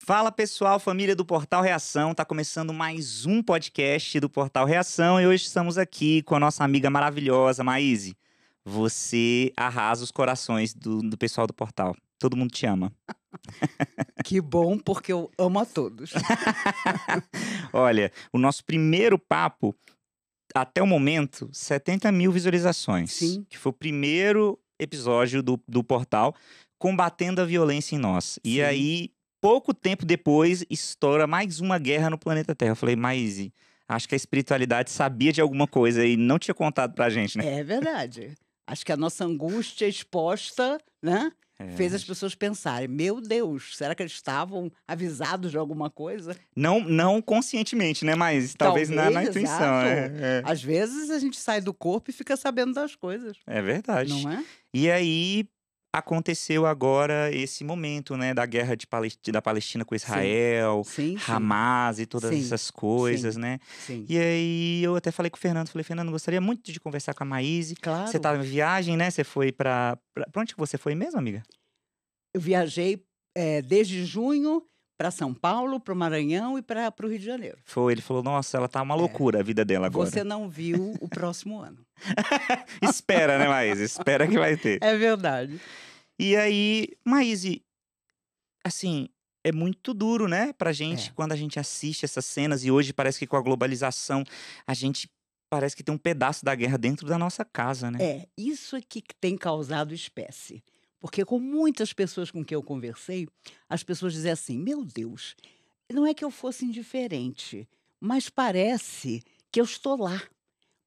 Fala pessoal, família do Portal Reação, tá começando mais um podcast do Portal Reação e hoje estamos aqui com a nossa amiga maravilhosa, Maíse. Você arrasa os corações do pessoal do Portal, todo mundo te ama. Que bom, porque eu amo a todos. Olha, o nosso primeiro papo, até o momento, 70 mil visualizações. Sim. Que foi o primeiro episódio do Portal combatendo a violência em nós. E Sim. aí, pouco tempo depois, estoura mais uma guerra no planeta Terra. Eu falei, Maíse, acho que a espiritualidade sabia de alguma coisa e não tinha contado pra gente, né? É verdade. Acho que a nossa angústia exposta, né, fez as pessoas pensarem, meu Deus, será que eles estavam avisados de alguma coisa? Não conscientemente, né? Mas talvez na intuição. exato. Às vezes a gente sai do corpo e fica sabendo das coisas, É verdade. não é? E aí aconteceu agora esse momento, né, da guerra da Palestina com Israel, Sim, sim, Hamas e todas Sim, essas coisas, sim. né? sim. E aí eu até falei com o Fernando, Fernando, gostaria muito de conversar com a Maíse. Claro. Você tava em viagem, né? Você foi pra onde que você foi mesmo, amiga? Eu viajei desde junho para São Paulo, para o Maranhão e para o Rio de Janeiro. Foi, ele falou, nossa, ela tá uma loucura a vida dela agora. Você não viu o próximo ano. Espera, né, Maíse? Espera que vai ter. É verdade. E aí, Maíse, assim, é muito duro, né, pra gente, É. quando a gente assiste essas cenas, e hoje parece que com a globalização, a gente parece que tem um pedaço da guerra dentro da nossa casa, né? É, isso é que tem causado espécie. Porque com muitas pessoas com quem eu conversei, as pessoas dizem assim: meu Deus, não é que eu fosse indiferente, mas parece que eu estou lá.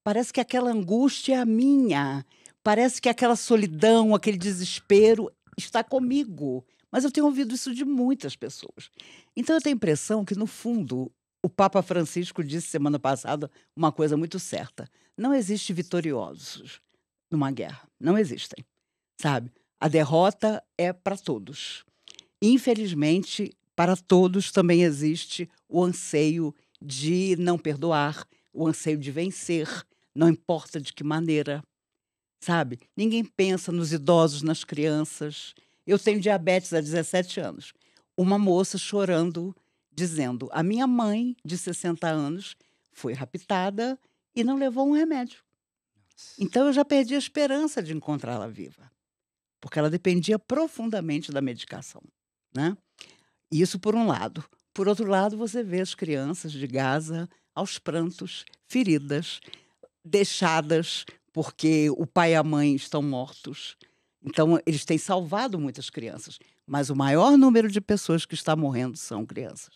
Parece que aquela angústia é a minha. Parece que aquela solidão, aquele desespero está comigo. Mas eu tenho ouvido isso de muitas pessoas. Então eu tenho a impressão que, no fundo, o Papa Francisco disse semana passada uma coisa muito certa: não existe vitoriosos numa guerra. Não existem, sabe? A derrota é para todos. Infelizmente, para todos também existe o anseio de não perdoar, o anseio de vencer, não importa de que maneira, sabe? Ninguém pensa nos idosos, nas crianças. Eu tenho diabetes há 17 anos. Uma moça chorando, dizendo: a minha mãe, de 60 anos, foi raptada e não levou um remédio. Então eu já perdi a esperança de encontrá-la viva, porque ela dependia profundamente da medicação, né? Isso por um lado. Por outro lado, você vê as crianças de Gaza aos prantos, feridas, deixadas porque o pai e a mãe estão mortos. Então, eles têm salvado muitas crianças, mas o maior número de pessoas que está morrendo são crianças.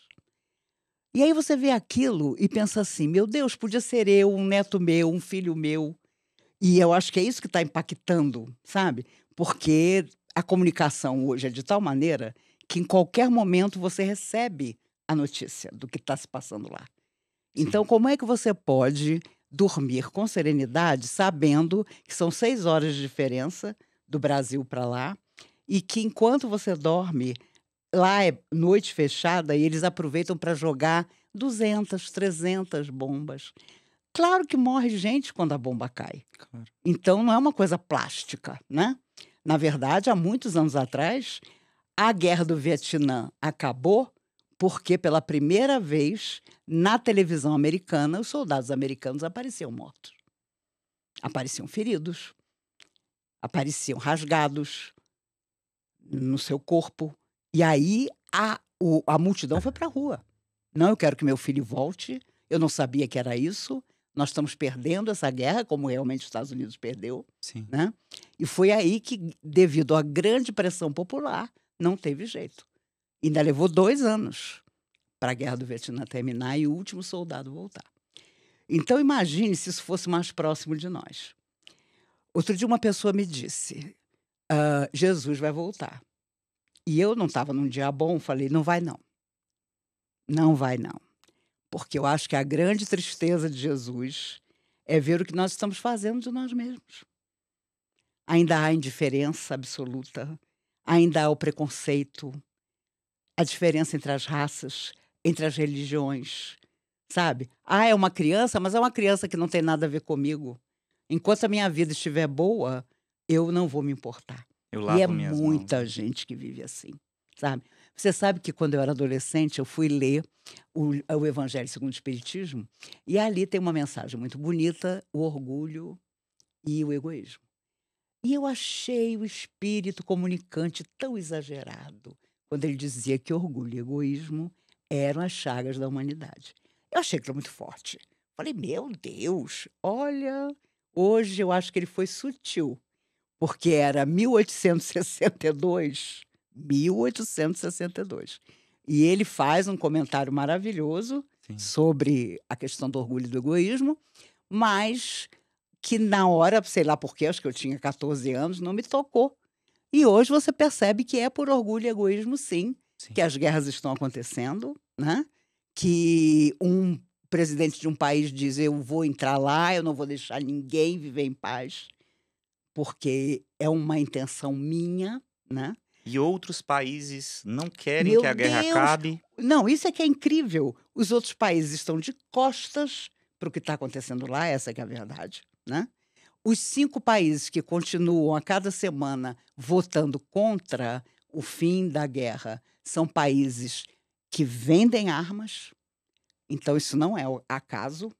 E aí você vê aquilo e pensa assim: meu Deus, podia ser eu, um neto meu, um filho meu. E eu acho que é isso que está impactando, sabe? Porque a comunicação hoje é de tal maneira que em qualquer momento você recebe a notícia do que está se passando lá. Então, como é que você pode dormir com serenidade sabendo que são 6 horas de diferença do Brasil para lá e que enquanto você dorme, lá é noite fechada e eles aproveitam para jogar 200, 300 bombas. Claro que morre gente quando a bomba cai. Claro. Então não é uma coisa plástica, né? Na verdade, há muitos anos atrás, a guerra do Vietnã acabou porque, pela primeira vez, na televisão americana, os soldados americanos apareciam mortos. Apareciam feridos, apareciam rasgados no seu corpo. E aí a multidão foi para a rua. Não, eu quero que meu filho volte. Eu não sabia que era isso. Nós estamos perdendo essa guerra, como realmente os Estados Unidos perdeu, Sim. né? E foi aí que, devido à grande pressão popular, não teve jeito. Ainda levou 2 anos para a guerra do Vietnã terminar e o último soldado voltar. Então, imagine se isso fosse mais próximo de nós. Outro dia uma pessoa me disse: Jesus vai voltar. E eu não estava num dia bom, falei: não vai não. Não vai não. Porque eu acho que a grande tristeza de Jesus é ver o que nós estamos fazendo de nós mesmos. Ainda há indiferença absoluta, ainda há o preconceito, a diferença entre as raças, entre as religiões, sabe? É uma criança, mas é uma criança que não tem nada a ver comigo. Enquanto a minha vida estiver boa, eu não vou me importar. Eu E é lavo minhas mãos, muita né? gente que vive assim, sabe? Você sabe que quando eu era adolescente, eu fui ler o Evangelho segundo o Espiritismo, e ali tem uma mensagem muito bonita, o orgulho e o egoísmo. E eu achei o espírito comunicante tão exagerado, quando ele dizia que orgulho e egoísmo eram as chagas da humanidade. Eu achei aquilo muito forte. Falei: "Meu Deus, olha, hoje eu acho que ele foi sutil", porque era 1862, 1862. E ele faz um comentário maravilhoso Sim. sobre a questão do orgulho e do egoísmo, mas que na hora, sei lá por quê, acho que eu tinha 14 anos, não me tocou. E hoje você percebe que é por orgulho e egoísmo, sim, Sim. que as guerras estão acontecendo, né? Que um presidente de um país diz: eu vou entrar lá, eu não vou deixar ninguém viver em paz, porque é uma intenção minha, né? E outros países não querem que Meu a guerra Deus! acabe. Não, isso é que é incrível. Os outros países estão de costas para o que está acontecendo lá, essa é que é a verdade, né? Os 5 países que continuam a cada semana votando contra o fim da guerra são países que vendem armas, então isso não é o acaso,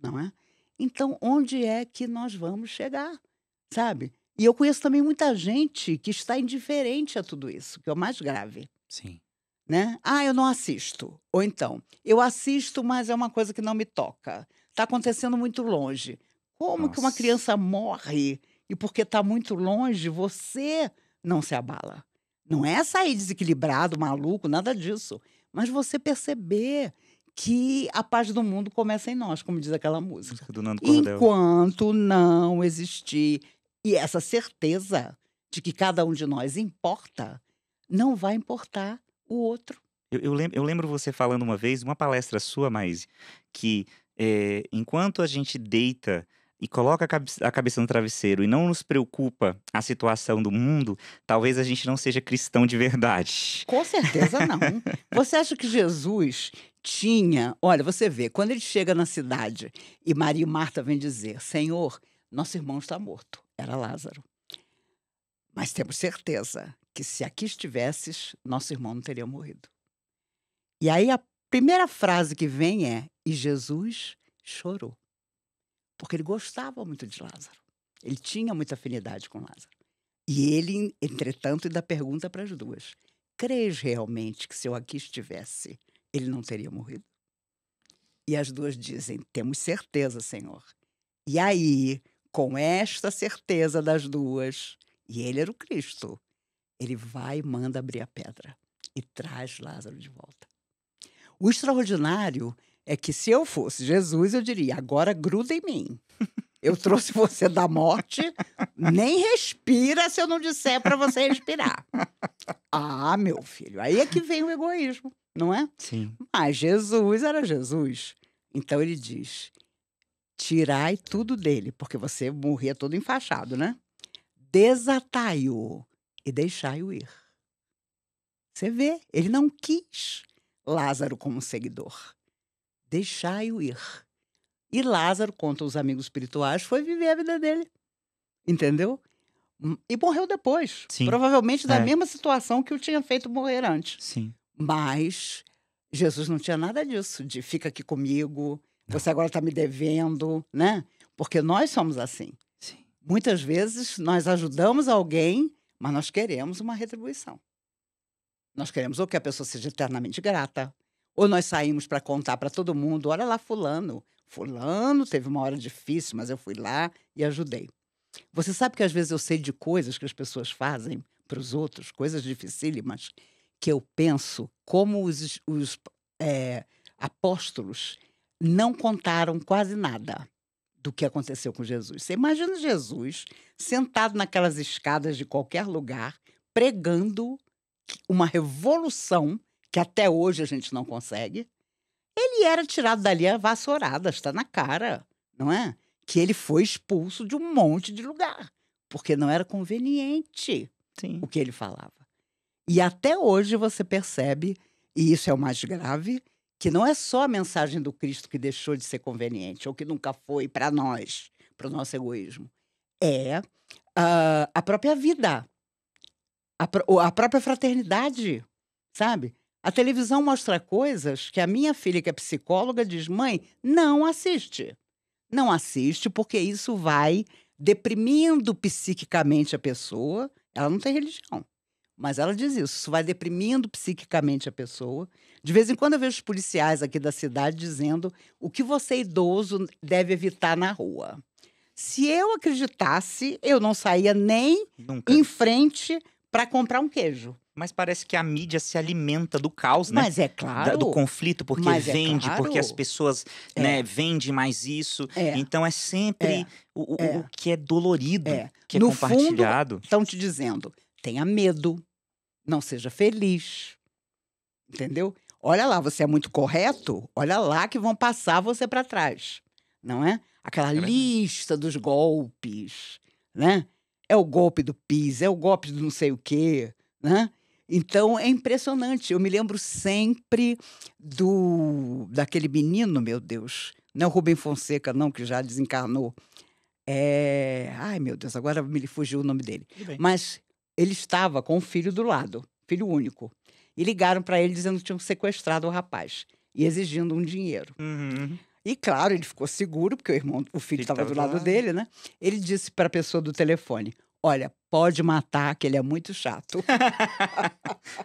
não é? Então onde é que nós vamos chegar, sabe? E eu conheço também muita gente que está indiferente a tudo isso, que é o mais grave, Sim. né? "Ah, eu não assisto", ou então: "Eu assisto, mas é uma coisa que não me toca, está acontecendo muito longe". Como que uma Nossa. criança morre e porque está muito longe você não se abala? Não é sair desequilibrado, maluco, nada disso, mas você perceber que a paz do mundo começa em nós, como diz aquela música. Música do Nando Cordel. Enquanto não existir e essa certeza de que cada um de nós importa, não vai importar o outro. Eu lembro você falando uma vez, uma palestra sua, Maíse, que, enquanto a gente deita e coloca a cabeça no travesseiro e não nos preocupa a situação do mundo, talvez a gente não seja cristão de verdade. Com certeza não. Você acha que Jesus tinha olha, você vê, quando ele chega na cidade e Maria e Marta vêm dizer: "Senhor, nosso irmão está morto", era Lázaro. "Mas temos certeza que se aqui estivesses, nosso irmão não teria morrido". E aí a primeira frase que vem é: "E Jesus chorou", porque ele gostava muito de Lázaro. Ele tinha muita afinidade com Lázaro. E ele, entretanto, ainda pergunta para as 2: "Crês realmente que se eu aqui estivesse, ele não teria morrido?" E as 2 dizem: "Temos certeza, Senhor". E aí, com esta certeza das 2, e ele era o Cristo, ele vai e manda abrir a pedra e traz Lázaro de volta. O extraordinário é que se eu fosse Jesus, eu diria: "Agora gruda em mim. Eu trouxe você da morte, nem respira se eu não disser para você respirar". Ah, meu filho, aí é que vem o egoísmo, não é? Sim. Mas Jesus era Jesus. Então ele diz: "Tirai tudo dele", porque você morria todo enfaixado, né? "Desatai-o e deixai-o ir". Você vê, ele não quis Lázaro como seguidor. Deixai-o ir. E Lázaro, conta os amigos espirituais, foi viver a vida dele, entendeu? E morreu depois, Sim. provavelmente da É. mesma situação que o tinha feito morrer antes. Sim. Mas Jesus não tinha nada disso, de fica aqui comigo, Não. você agora está me devendo, né? Porque nós somos assim. Sim. Muitas vezes nós ajudamos alguém, mas nós queremos uma retribuição. Nós queremos ou que a pessoa seja eternamente grata, ou nós saímos para contar para todo mundo: olha lá, Fulano. Fulano teve uma hora difícil, mas eu fui lá e ajudei. Você sabe que às vezes eu sei de coisas que as pessoas fazem para os outros, coisas dificílimas, que eu penso como os apóstolos não contaram quase nada do que aconteceu com Jesus. Você imagina Jesus sentado naquelas escadas de qualquer lugar, pregando uma revolução que até hoje a gente não consegue. Ele era tirado dali a vassourada, está na cara, não é? Que ele foi expulso de um monte de lugar, porque não era conveniente Sim. o que ele falava. E até hoje você percebe, e isso é o mais grave, que não é só a mensagem do Cristo que deixou de ser conveniente, ou que nunca foi para nós, para o nosso egoísmo. É a própria vida, a própria fraternidade. sabe? A televisão mostra coisas que a minha filha, que é psicóloga, diz: mãe, não assiste. Não assiste, porque isso vai deprimindo psiquicamente a pessoa. Ela não tem religião, mas ela diz isso. Isso vai deprimindo psiquicamente a pessoa. De vez em quando eu vejo os policiais aqui da cidade dizendo o que você, idoso, deve evitar na rua. Se eu acreditasse, eu não saía nem Nunca. em frente para comprar um queijo. Mas parece que a mídia se alimenta do caos, né? Mas é Do claro, conflito, porque mas é vende, porque as claro. pessoas, né, vendem mais isso. É, Então é sempre é, o é, que é dolorido, é. que é No fundo, compartilhado. estão te dizendo: tenha medo, não seja feliz, entendeu? Olha lá, você é muito correto, olha lá que vão passar você para trás, não é? Aquela É verdade. lista dos golpes, né? É o golpe do PIS, é o golpe do não sei o quê, né? Então é impressionante. Eu me lembro sempre daquele menino, meu Deus, não é o Rubem Fonseca, não, que já desencarnou. Ai, meu Deus, agora me fugiu o nome dele. Tudo bem. Mas ele estava com o filho do lado, filho único. E ligaram para ele dizendo que tinham sequestrado o rapaz e exigindo um dinheiro. Uhum. E claro, ele ficou seguro, porque o filho Filho estava tava do do lado lado. dele, né? Ele disse para a pessoa do telefone: olha, pode matar, que ele é muito chato.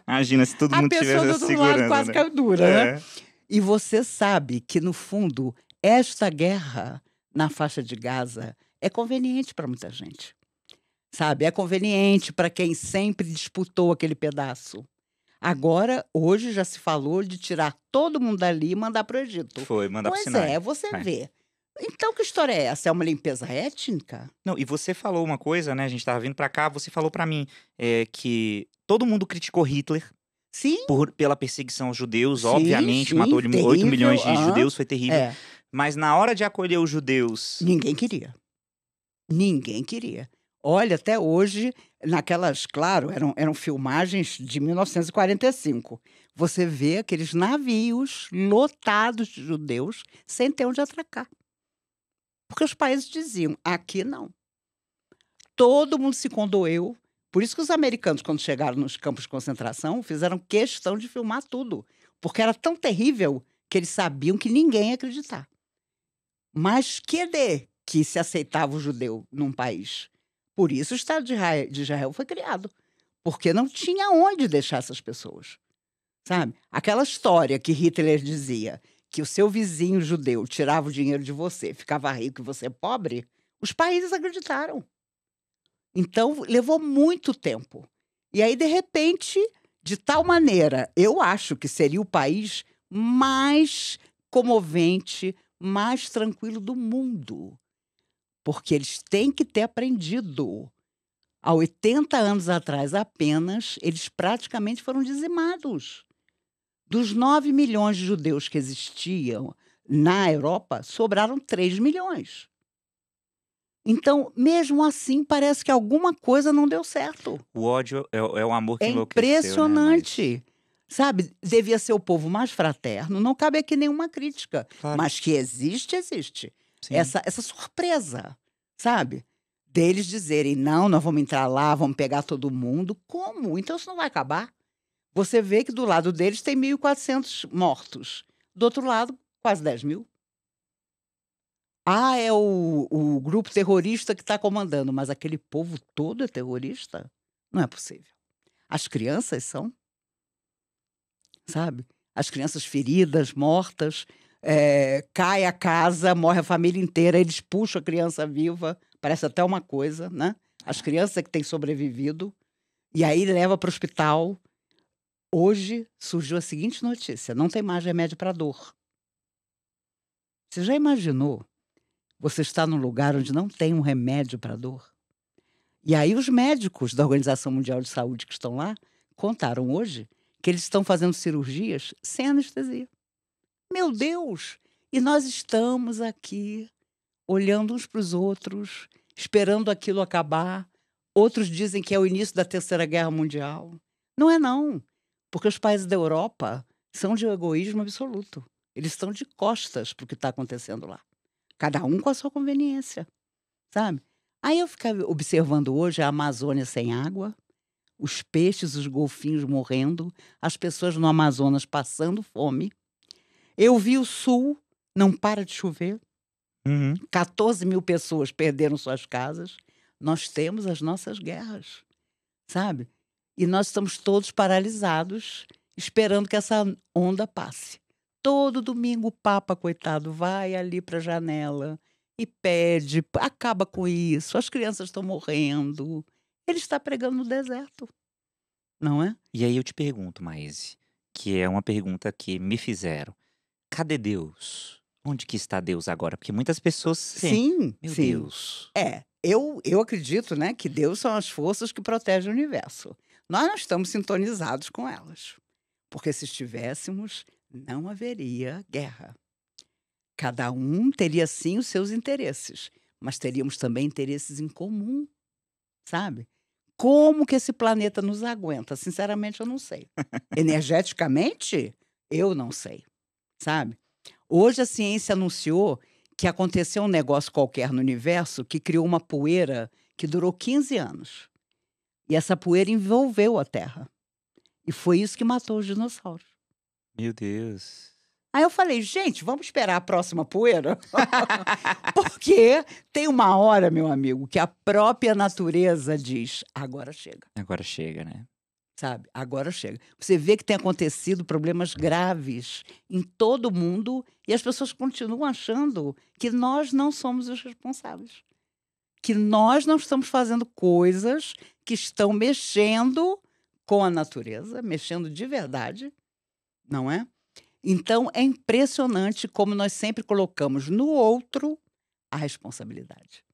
Imagina se todo A mundo pessoa tivesse do essa outro lado segurança, quase né? caiu dura, né? É. E você sabe que, no fundo, esta guerra na faixa de Gaza é conveniente para muita gente. Sabe? É conveniente para quem sempre disputou aquele pedaço. Agora, hoje já se falou de tirar todo mundo dali e mandar para o Egito. Foi, mandar pro Pois Sinai. é, você É. vê. Então, que história é essa? É uma limpeza étnica? Não, e você falou uma coisa, né? A gente tava vindo pra cá, você falou pra mim que todo mundo criticou Hitler Sim, pela perseguição aos judeus, sim, obviamente, matou sim, 8 milhões terrível. de judeus, foi terrível. É, Mas na hora de acolher os judeus, ninguém queria. Ninguém queria. Olha, até hoje, naquelas, claro, eram filmagens de 1945. Você vê aqueles navios lotados de judeus sem ter onde atracar. Porque os países diziam: aqui não. Todo mundo se condoeu. Por isso que os americanos, quando chegaram nos campos de concentração, fizeram questão de filmar tudo. Porque era tão terrível que eles sabiam que ninguém ia acreditar. Mas que se aceitava o judeu num país? Por isso o Estado de Israel foi criado. Porque não tinha onde deixar essas pessoas. Sabe? Aquela história que Hitler dizia que o seu vizinho judeu tirava o dinheiro de você, ficava rico e você pobre, os países acreditaram. Então, levou muito tempo. E aí, de repente, de tal maneira, eu acho que seria o país mais comovente, mais tranquilo do mundo. Porque eles têm que ter aprendido. Há 80 anos atrás apenas, eles praticamente foram dizimados. Dos 9 milhões de judeus que existiam na Europa, sobraram 3 milhões. Então, mesmo assim, parece que alguma coisa não deu certo. o ódio é o amor que É enlouqueceu, né? Mas impressionante. Sabe, devia ser o povo mais fraterno, não cabe aqui nenhuma crítica. claro, Mas que existe, existe. sim. Essa surpresa, sabe? Deles dizerem: não, nós vamos entrar lá, vamos pegar todo mundo. Como? Então isso não vai acabar. Você vê que do lado deles tem 1.400 mortos. Do outro lado, quase 10 mil. Ah, é o grupo terrorista que está comandando, mas aquele povo todo é terrorista? Não é possível. As crianças são, sabe? As crianças feridas, mortas, cai a casa, morre a família inteira, eles puxam a criança viva, parece até uma coisa, né? As crianças que têm sobrevivido, e aí leva para o hospital. Hoje surgiu a seguinte notícia: não tem mais remédio para dor. Você já imaginou? Você está num lugar onde não tem um remédio para dor? E aí os médicos da Organização Mundial de Saúde que estão lá contaram hoje que eles estão fazendo cirurgias sem anestesia. Meu Deus! E nós estamos aqui olhando uns para os outros, esperando aquilo acabar. Outros dizem que é o início da Terceira Guerra Mundial. Não é não, porque os países da Europa são de egoísmo absoluto. Eles estão de costas para o que está acontecendo lá. Cada um com a sua conveniência, sabe? Aí eu ficava observando hoje a Amazônia sem água, os peixes, os golfinhos morrendo, as pessoas no Amazonas passando fome. Eu vi o sul, não para de chover, Uhum. 14 mil pessoas perderam suas casas. Nós temos as nossas guerras, sabe? E nós estamos todos paralisados, esperando que essa onda passe. Todo domingo o Papa, coitado, vai ali para a janela e pede, acaba com isso, as crianças estão morrendo. Ele está pregando no deserto, não é? E aí eu te pergunto, Maíse, que é uma pergunta que me fizeram: cadê Deus? Onde que está Deus agora? Porque muitas pessoas sentem, Sim, meu sim. Deus. Eu acredito, né, que Deus são as forças que protegem o universo. Nós não estamos sintonizados com elas, porque se estivéssemos, não haveria guerra. Cada um teria sim os seus interesses, mas teríamos também interesses em comum, sabe? Como que esse planeta nos aguenta? Sinceramente, eu não sei. Energeticamente, eu não sei, sabe? Hoje a ciência anunciou que aconteceu um negócio qualquer no universo que criou uma poeira que durou 15 anos. E essa poeira envolveu a Terra. E foi isso que matou os dinossauros. Meu Deus. Aí eu falei, gente, vamos esperar a próxima poeira? Porque tem uma hora, meu amigo, que a própria natureza diz: agora chega, Agora chega, né? sabe? Agora chega. Você vê que tem acontecido problemas graves em todo o mundo e as pessoas continuam achando que nós não somos os responsáveis. Que nós não estamos fazendo coisas que estão mexendo com a natureza, mexendo de verdade, não é? Então, é impressionante como nós sempre colocamos no outro a responsabilidade.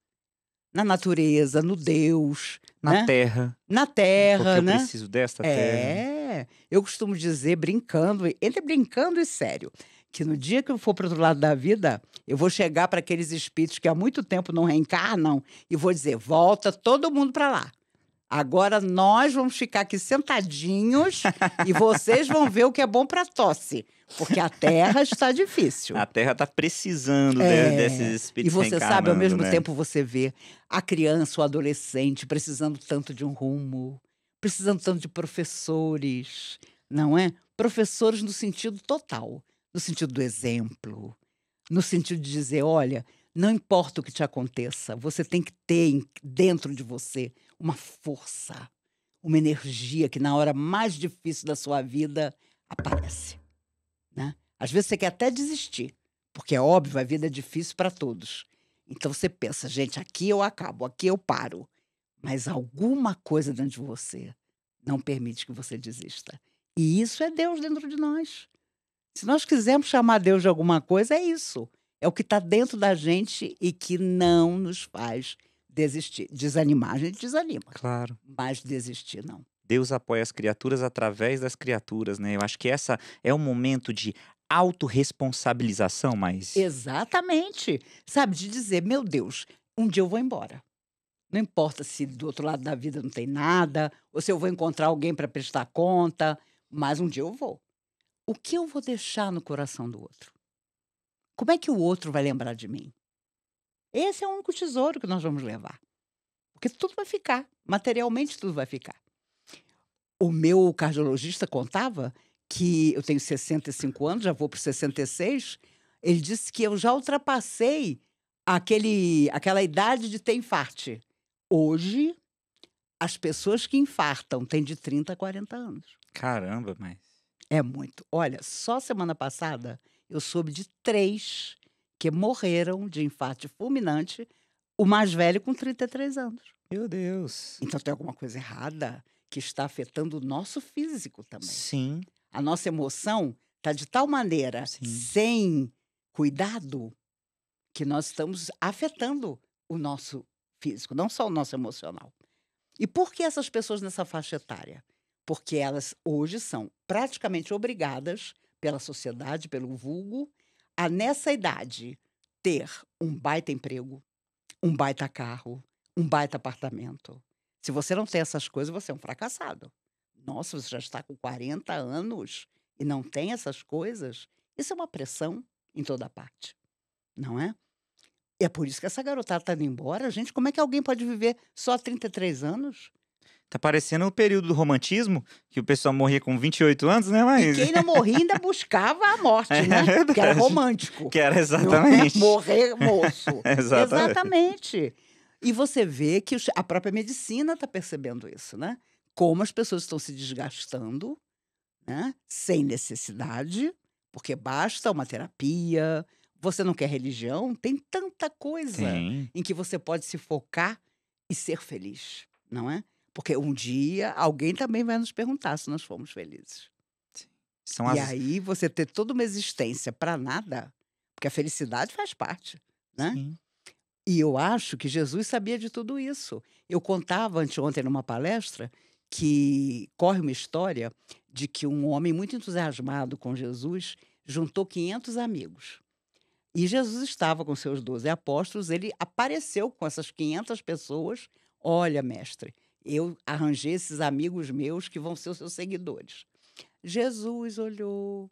Na natureza, no Deus, Na né? terra, Na porque terra, eu né? preciso desta terra. Eu costumo dizer, brincando, entre brincando e sério, que no dia que eu for para o outro lado da vida, eu vou chegar para aqueles espíritos que há muito tempo não reencarnam e vou dizer: volta todo mundo para lá. Agora nós vamos ficar aqui sentadinhos e vocês vão ver o que é bom para tosse, porque a terra está difícil. A terra tá precisando desses É. E espíritos você sabe, ao reencarnando, mesmo né? tempo você vê a criança, o adolescente precisando tanto de um rumo, precisando tanto de professores, não é? Professores no sentido total, no sentido do exemplo, no sentido de dizer, olha, não importa o que te aconteça, você tem que ter dentro de você uma força, uma energia que na hora mais difícil da sua vida aparece, né? Às vezes você quer até desistir, porque é óbvio, a vida é difícil para todos. Então você pensa, gente, aqui eu acabo, aqui eu paro. Mas alguma coisa dentro de você não permite que você desista. E isso é Deus dentro de nós. Se nós quisermos chamar Deus de alguma coisa, é isso. É o que está dentro da gente e que não nos faz desistir. Desanimar, a gente desanima, Claro. mas desistir não. Deus apoia as criaturas através das criaturas, né? Eu acho que essa é um momento de autorresponsabilização, mas Exatamente. Sabe, de dizer, meu Deus, um dia eu vou embora. Não importa se do outro lado da vida não tem nada, ou se eu vou encontrar alguém para prestar conta, mas um dia eu vou. O que eu vou deixar no coração do outro? Como é que o outro vai lembrar de mim? Esse é o único tesouro que nós vamos levar. Porque tudo vai ficar, materialmente tudo vai ficar. O meu cardiologista contava que eu tenho 65 anos, já vou para os 66. Ele disse que eu já ultrapassei aquela idade de ter infarte. Hoje, as pessoas que infartam têm de 30 a 40 anos. caramba, mas É muito. Olha, só semana passada eu soube de 3 que morreram de infarto fulminante, o mais velho com 33 anos. meu Deus. Então tem alguma coisa errada que está afetando o nosso físico também. Sim, A nossa emoção está de tal maneira sim. sem cuidado que nós estamos afetando o nosso físico, não só o nosso emocional. E por que essas pessoas nessa faixa etária? Porque elas hoje são praticamente obrigadas pela sociedade, pelo vulgo, a nessa idade ter um baita emprego, um baita carro, um baita apartamento. Se você não tem essas coisas, você é um fracassado. Nossa, você já está com 40 anos e não tem essas coisas? Isso é uma pressão em toda parte, não é? E é por isso que essa garotada está indo embora. Gente, como é que alguém pode viver só 33 anos? Tá parecendo o período do romantismo, que o pessoal morria com 28 anos, né, E mas... quem não morria ainda buscava a morte, É né? Que era verdade. romântico. Que era Não é exatamente. morrer moço. Exatamente. Exatamente. E você vê que a própria medicina está percebendo isso, né? Como as pessoas estão se desgastando, né? Sem necessidade, porque basta uma terapia. Você não quer religião? Tem tanta coisa Tem. em que você pode se focar e ser feliz, não é? Porque um dia alguém também vai nos perguntar se nós fomos felizes. São E as... aí você ter toda uma existência para nada, porque a felicidade faz parte, né? Sim. E eu acho que Jesus sabia de tudo isso. Eu contava anteontem numa palestra que corre uma história de que um homem muito entusiasmado com Jesus juntou 500 amigos. E Jesus estava com seus 12 apóstolos, ele apareceu com essas 500 pessoas. Olha, mestre, eu arranjei esses amigos meus que vão ser os seus seguidores. Jesus olhou,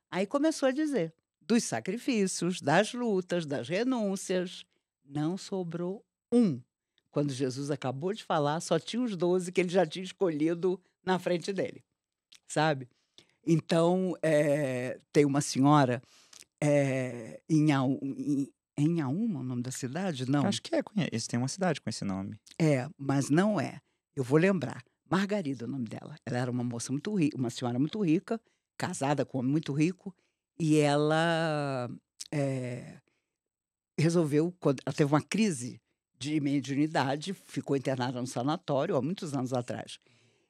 aí começou a dizer dos sacrifícios, das lutas, das renúncias. Não sobrou um. Quando Jesus acabou de falar, só tinha os 12 que ele já tinha escolhido na frente dele, sabe? Então, tem uma senhora em Inhaúma, o nome da cidade? Não. Acho que eles têm uma cidade com esse nome. Mas não é. Eu vou lembrar. Margarida é o nome dela. Ela era uma moça muito rica, uma senhora muito rica, casada com um homem muito rico, e ela resolveu, quando ela teve uma crise de mediunidade, ficou internada no sanatório há muitos anos atrás.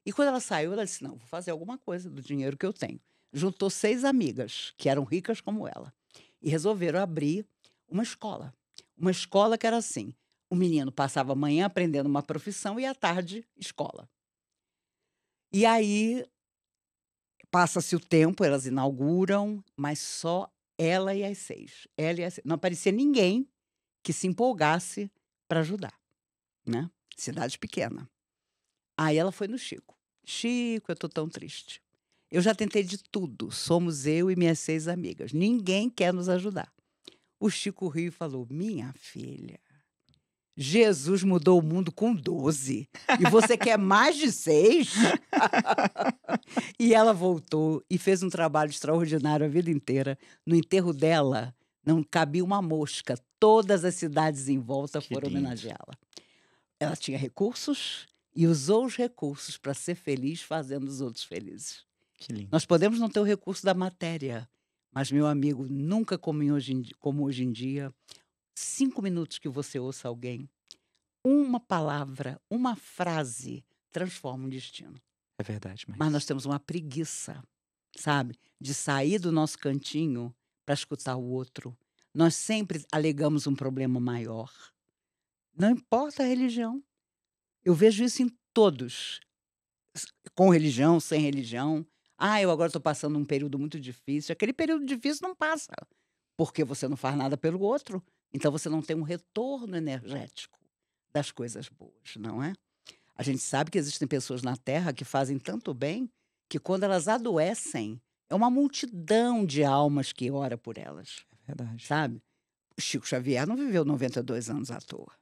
E quando ela saiu, ela disse: não, vou fazer alguma coisa do dinheiro que eu tenho. Juntou 6 amigas, que eram ricas como ela, e resolveram abrir uma escola. Uma escola que era assim: o menino passava a manhã aprendendo uma profissão e à tarde, escola. E aí, passa-se o tempo, elas inauguram, mas só ela e as 6. Ela e as 6. Não aparecia ninguém que se empolgasse para ajudar, né? Cidade pequena. Aí ela foi no Chico. Chico, eu tô tão triste. Eu já tentei de tudo. Somos eu e minhas 6 amigas. Ninguém quer nos ajudar. O Chico riu e falou: minha filha, Jesus mudou o mundo com 12. E você quer mais de 6? E ela voltou e fez um trabalho extraordinário a vida inteira. No enterro dela, não cabia uma mosca. Todas as cidades em volta Que foram lindo. homenageá-la. Ela tinha recursos e usou os recursos para ser feliz, fazendo os outros felizes. Que lindo. Nós podemos não ter o recurso da matéria, mas, meu amigo, nunca como hoje em dia, 5 minutos que você ouça alguém, uma palavra, uma frase transforma um destino. É verdade, Mas nós temos uma preguiça, sabe, de sair do nosso cantinho para escutar o outro. Nós sempre alegamos um problema maior. Não importa a religião. Eu vejo isso em todos, com religião, sem religião. Eu agora estou passando um período muito difícil. Aquele período difícil não passa, porque você não faz nada pelo outro. Então você não tem um retorno energético das coisas boas, não é? A gente sabe que existem pessoas na Terra que fazem tanto bem que quando elas adoecem, é uma multidão de almas que ora por elas, É verdade. sabe? O Chico Xavier não viveu 92 anos à toa,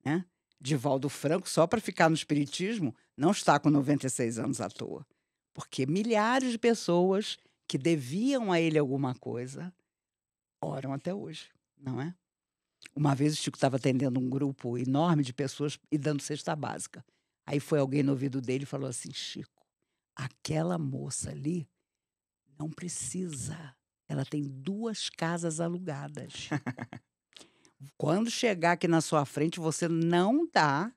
né? Divaldo Franco, só para ficar no espiritismo, não está com 96 anos à toa. Porque milhares de pessoas que deviam a ele alguma coisa oram até hoje, não é? Uma vez o Chico estava atendendo um grupo enorme de pessoas e dando cesta básica. Aí foi alguém no ouvido dele e falou assim: Chico, aquela moça ali não precisa. Ela tem 2 casas alugadas. Quando chegar aqui na sua frente, você não dá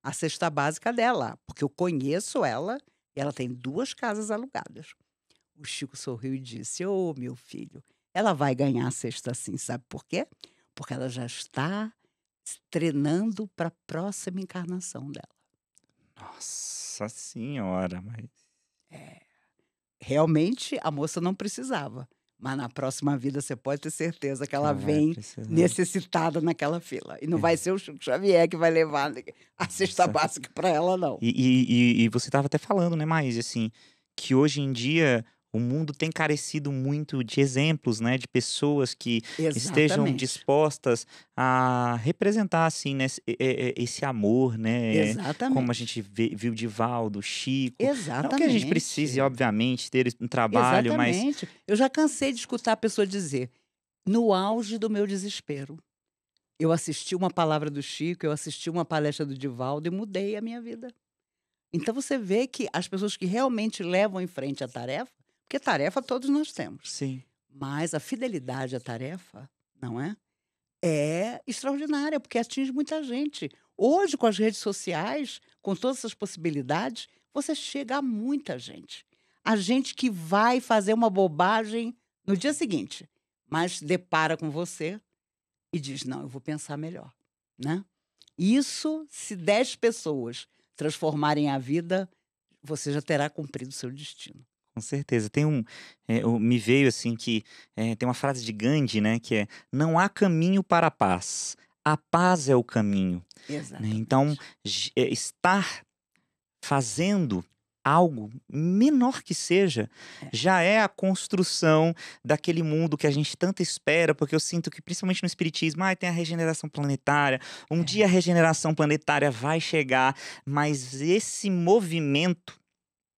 a cesta básica dela, porque eu conheço ela e ela tem 2 casas alugadas. O Chico sorriu e disse: ô, meu filho, ela vai ganhar a cesta sim, sabe por quê? Porque ela já está treinando para a próxima encarnação dela. Nossa senhora, mas... Realmente, a moça não precisava, mas na próxima vida você pode ter certeza que ela Ela vai vem precisar. necessitada naquela fila. E não É. vai ser o Chico Xavier que vai levar a cesta Nossa. básica para ela, não. E você estava até falando, né, Maís, assim, que hoje em dia O mundo tem carecido muito de exemplos, né, de pessoas que estejam Exatamente. dispostas a representar, assim, né, esse amor, né, como a Exatamente. gente viu Divaldo, Chico. Não que a gente precise, Exatamente. obviamente, ter um trabalho, mas Exatamente. Eu já cansei de escutar a pessoa dizer: "No auge do meu desespero, eu assisti uma palavra do Chico, eu assisti uma palestra do Divaldo e mudei a minha vida". Então você vê que as pessoas que realmente levam em frente a tarefa, porque tarefa todos nós temos, sim, mas a fidelidade à tarefa, não é? É extraordinária, porque atinge muita gente. Hoje, com as redes sociais, com todas essas possibilidades, você chega a muita gente. A gente que vai fazer uma bobagem no dia seguinte, mas depara com você e diz: "Não, eu vou pensar melhor", né. Isso, se 10 pessoas transformarem a vida, você já terá cumprido o seu destino. com certeza. Me veio, assim, que, tem uma frase de Gandhi, né, que é: "Não há caminho para a paz é o caminho", né. Então, Exatamente. estar fazendo algo, menor que seja, É, já é a construção daquele mundo que a gente tanto espera, porque eu sinto que principalmente no espiritismo, tem a regeneração planetária, um dia a é, regeneração planetária vai chegar, mas esse movimento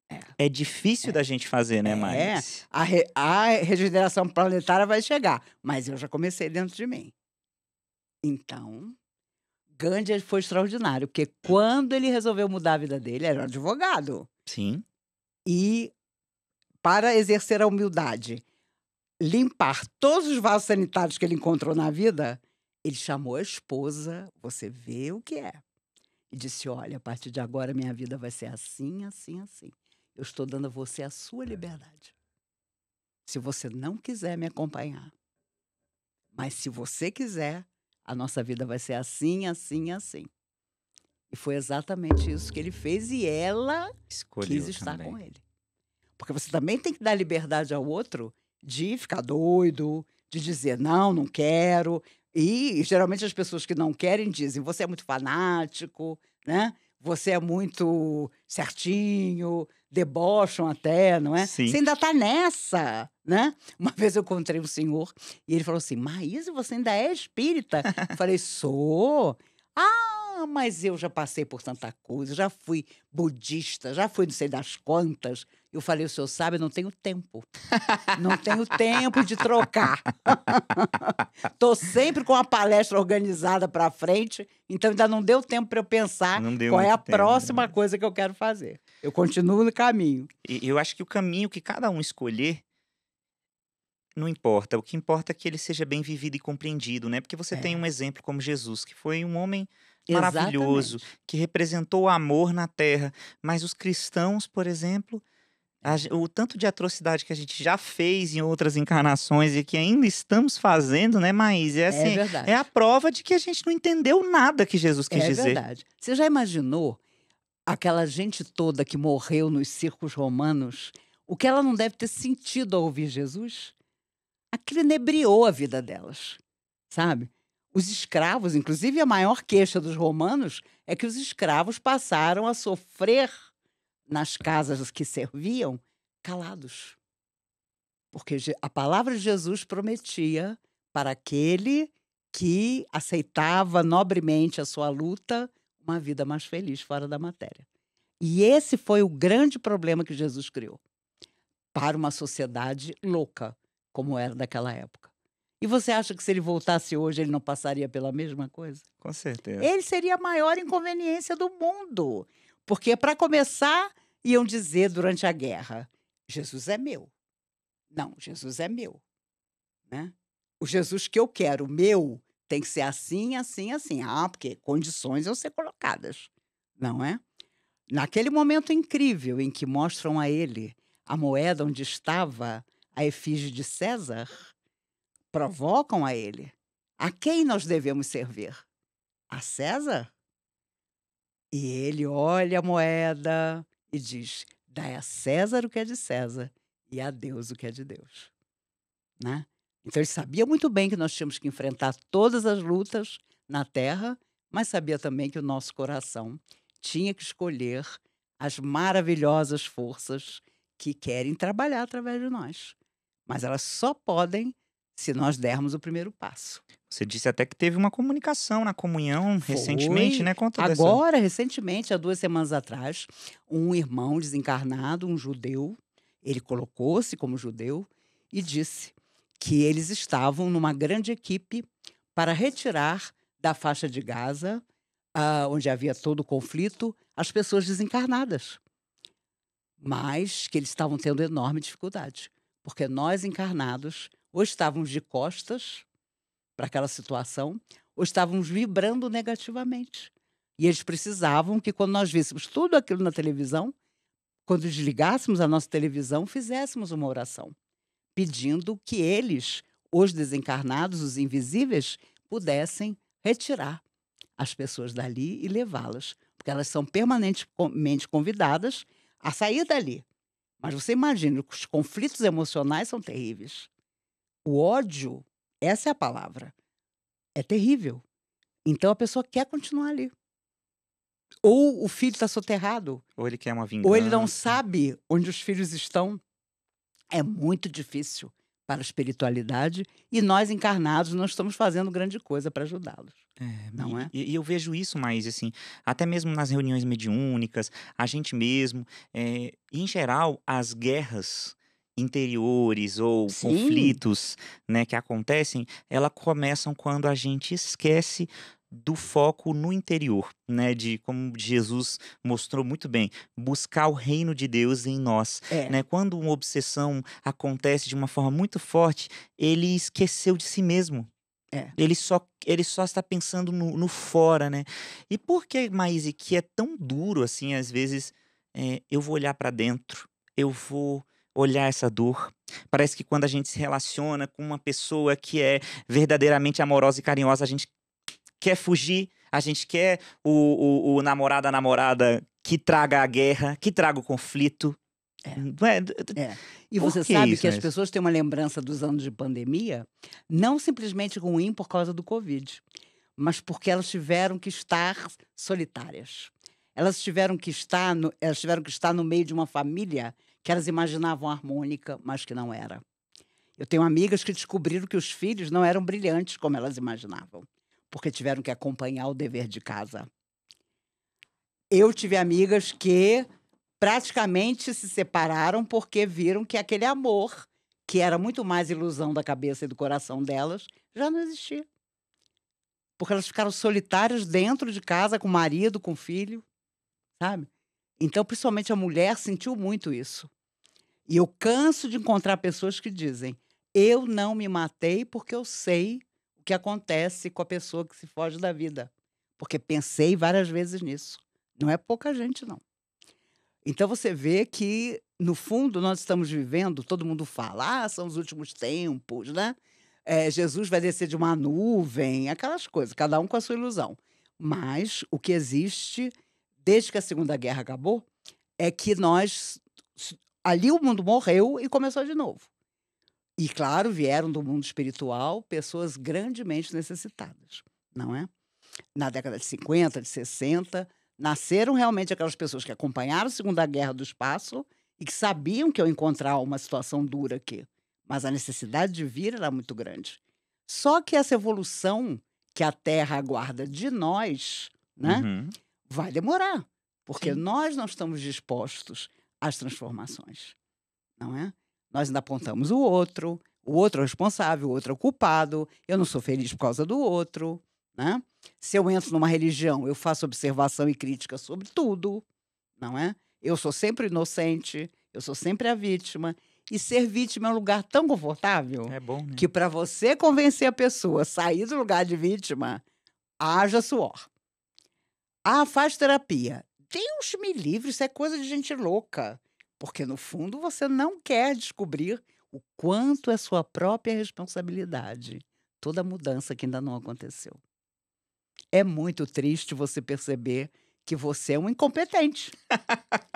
é, é difícil da é. gente fazer, né, É, mas a regeneração planetária vai chegar, mas eu já comecei dentro de mim. Então, Gandhi foi extraordinário, porque quando ele resolveu mudar a vida dele, era um advogado, sim, e para exercer a humildade, limpar todos os vasos sanitários que ele encontrou na vida, ele chamou a esposa, você vê o que é, e disse: "Olha, a partir de agora minha vida vai ser assim, assim, assim. Eu estou dando a você a sua liberdade. Se você não quiser me acompanhar, mas se você quiser, a nossa vida vai ser assim, assim, assim". E foi exatamente isso que ele fez e ela quis escolheu estar com também. ele. Porque você também tem que dar liberdade ao outro de ficar doido, de dizer: "Não, não quero". E geralmente as pessoas que não querem dizem: "Você é muito fanático", né, "Você é muito certinho", debocham até, não é. Sim. Você ainda está nessa, né. Uma vez eu encontrei um senhor e ele falou assim: "Maísa, você ainda é espírita?" Eu falei: "Sou". "Ah, mas eu já passei por tanta coisa, já fui budista, já fui não sei das quantas". Eu falei: "O senhor sabe, eu não tenho tempo. Não tenho tempo de trocar. Tô sempre com a palestra organizada para frente, então ainda não deu tempo para eu pensar Não deu qual é a muito tempo, próxima né. coisa que eu quero fazer. Eu continuo no caminho". E eu acho que o caminho que cada um escolher não importa, o que importa é que ele seja bem vivido e compreendido, né, porque você tem É, um exemplo como Jesus, que foi um homem maravilhoso, exatamente. que representou o amor na terra, mas os cristãos, por exemplo, É, o tanto de atrocidade que a gente já fez em outras encarnações e que ainda estamos fazendo, né, mas é é assim, é a verdade, prova de que a gente não entendeu nada que Jesus quis é dizer. verdade. Você já imaginou aquela gente toda que morreu nos circos romanos, o que ela não deve ter sentido ao ouvir Jesus? Aquilo inebriou a vida delas. Sabe? Os escravos, inclusive a maior queixa dos romanos é que os escravos passaram a sofrer nas casas que serviam calados, porque a palavra de Jesus prometia para aquele que aceitava nobremente a sua luta uma vida mais feliz fora da matéria. E esse foi o grande problema que Jesus criou para uma sociedade louca, como era daquela época. E você acha que se ele voltasse hoje, ele não passaria pela mesma coisa? Com certeza. Ele seria a maior inconveniência do mundo, porque, para começar, iam dizer durante a guerra: "Jesus é meu". Não, Jesus é meu, né. O Jesus que eu quero, o meu, tem que ser assim, assim, assim. Ah, porque condições vão ser colocadas, não é? Naquele momento incrível em que mostram a ele a moeda onde estava a efígie de César, provocam a ele: "A quem nós devemos servir? A César?" E ele olha a moeda e diz: "Dai a César o que é de César e a Deus o que é de Deus", né. Então ele sabia muito bem que nós tínhamos que enfrentar todas as lutas na terra, mas sabia também que o nosso coração tinha que escolher as maravilhosas forças que querem trabalhar através de nós. Mas elas só podem se nós dermos o primeiro passo. Você disse até que teve uma comunicação na comunhão recentemente, Foi né? Conta dessa. agora, recentemente, há 2 semanas atrás, um irmão desencarnado, um judeu, ele colocou-se como judeu e disse que eles estavam numa grande equipe para retirar da faixa de Gaza, onde havia todo o conflito, as pessoas desencarnadas. Mas que eles estavam tendo enorme dificuldade, porque nós encarnados ou estávamos de costas para aquela situação, ou estávamos vibrando negativamente. E eles precisavam que, quando nós víssemos tudo aquilo na televisão, quando desligássemos a nossa televisão, fizéssemos uma oração, pedindo que eles, os desencarnados, os invisíveis, pudessem retirar as pessoas dali e levá-las, porque elas são permanentemente convidadas a sair dali. Mas você imagina, os conflitos emocionais são terríveis. O ódio, essa é a palavra, é terrível. Então a pessoa quer continuar ali. Ou o filho está soterrado, Ou ele quer uma ou ele não vingança. sabe onde os filhos estão. É muito difícil para a espiritualidade e nós encarnados não estamos fazendo grande coisa para ajudá-los, não é? E eu vejo isso mais, assim, até mesmo nas reuniões mediúnicas, a gente mesmo, em geral, as guerras interiores ou Sim, conflitos, né, que acontecem, elas começam quando a gente esquece do foco no interior, né, de como Jesus mostrou muito bem, buscar o reino de Deus em nós, é, né? Quando uma obsessão acontece de uma forma muito forte, ele esqueceu de si mesmo. é. Ele só está pensando no fora, né. E por que, Maíse, que é tão duro, assim, às vezes, eu vou olhar para dentro, eu vou olhar essa dor. Parece que quando a gente se relaciona com uma pessoa que é verdadeiramente amorosa e carinhosa, a gente quer fugir, a gente quer o namorado, a namorada que traga a guerra, que traga o conflito. É. Não é? É. E Por você que sabe isso, que as Maíse? pessoas têm uma lembrança dos anos de pandemia, não simplesmente ruim por causa do Covid, mas porque elas tiveram que estar solitárias. Elas tiveram que estar no meio de uma família que elas imaginavam harmônica, mas que não era. Eu tenho amigas que descobriram que os filhos não eram brilhantes como elas imaginavam, porque tiveram que acompanhar o dever de casa. Eu tive amigas que praticamente se separaram porque viram que aquele amor, que era muito mais ilusão da cabeça e do coração delas, já não existia. Porque elas ficaram solitárias dentro de casa, com o marido, com o filho, sabe? Então, principalmente a mulher sentiu muito isso. E eu canso de encontrar pessoas que dizem: eu não me matei porque eu sei o que acontece com a pessoa que se foge da vida. Porque pensei várias vezes nisso. Não é pouca gente, não. Então você vê que, no fundo, nós estamos vivendo, todo mundo fala, são os últimos tempos, né? Jesus vai descer de uma nuvem, aquelas coisas, cada um com a sua ilusão. Mas o que existe, desde que a Segunda Guerra acabou, é que ali o mundo morreu e começou de novo. E, claro, vieram do mundo espiritual pessoas grandemente necessitadas, não é? Na década de 50, de 60, nasceram realmente aquelas pessoas que acompanharam a Segunda Guerra do Espaço e que sabiam que iam encontrar uma situação dura aqui. Mas a necessidade de vir era muito grande. Só que essa evolução que a Terra aguarda de nós, né, Uhum. vai demorar. Porque Sim. nós não estamos dispostos às transformações, não é? Nós ainda apontamos o outro é o responsável, o outro é o culpado, eu não sou feliz por causa do outro, né? Se eu entro numa religião, eu faço observação e crítica sobre tudo, não é? Eu sou sempre inocente, eu sou sempre a vítima. E ser vítima é um lugar tão confortável É bom, né? que, para você convencer a pessoa a sair do lugar de vítima, haja suor. Faz terapia. Deus me livre, isso é coisa de gente louca. Porque, no fundo, você não quer descobrir o quanto é sua própria responsabilidade. Toda a mudança que ainda não aconteceu. É muito triste você perceber que você é um incompetente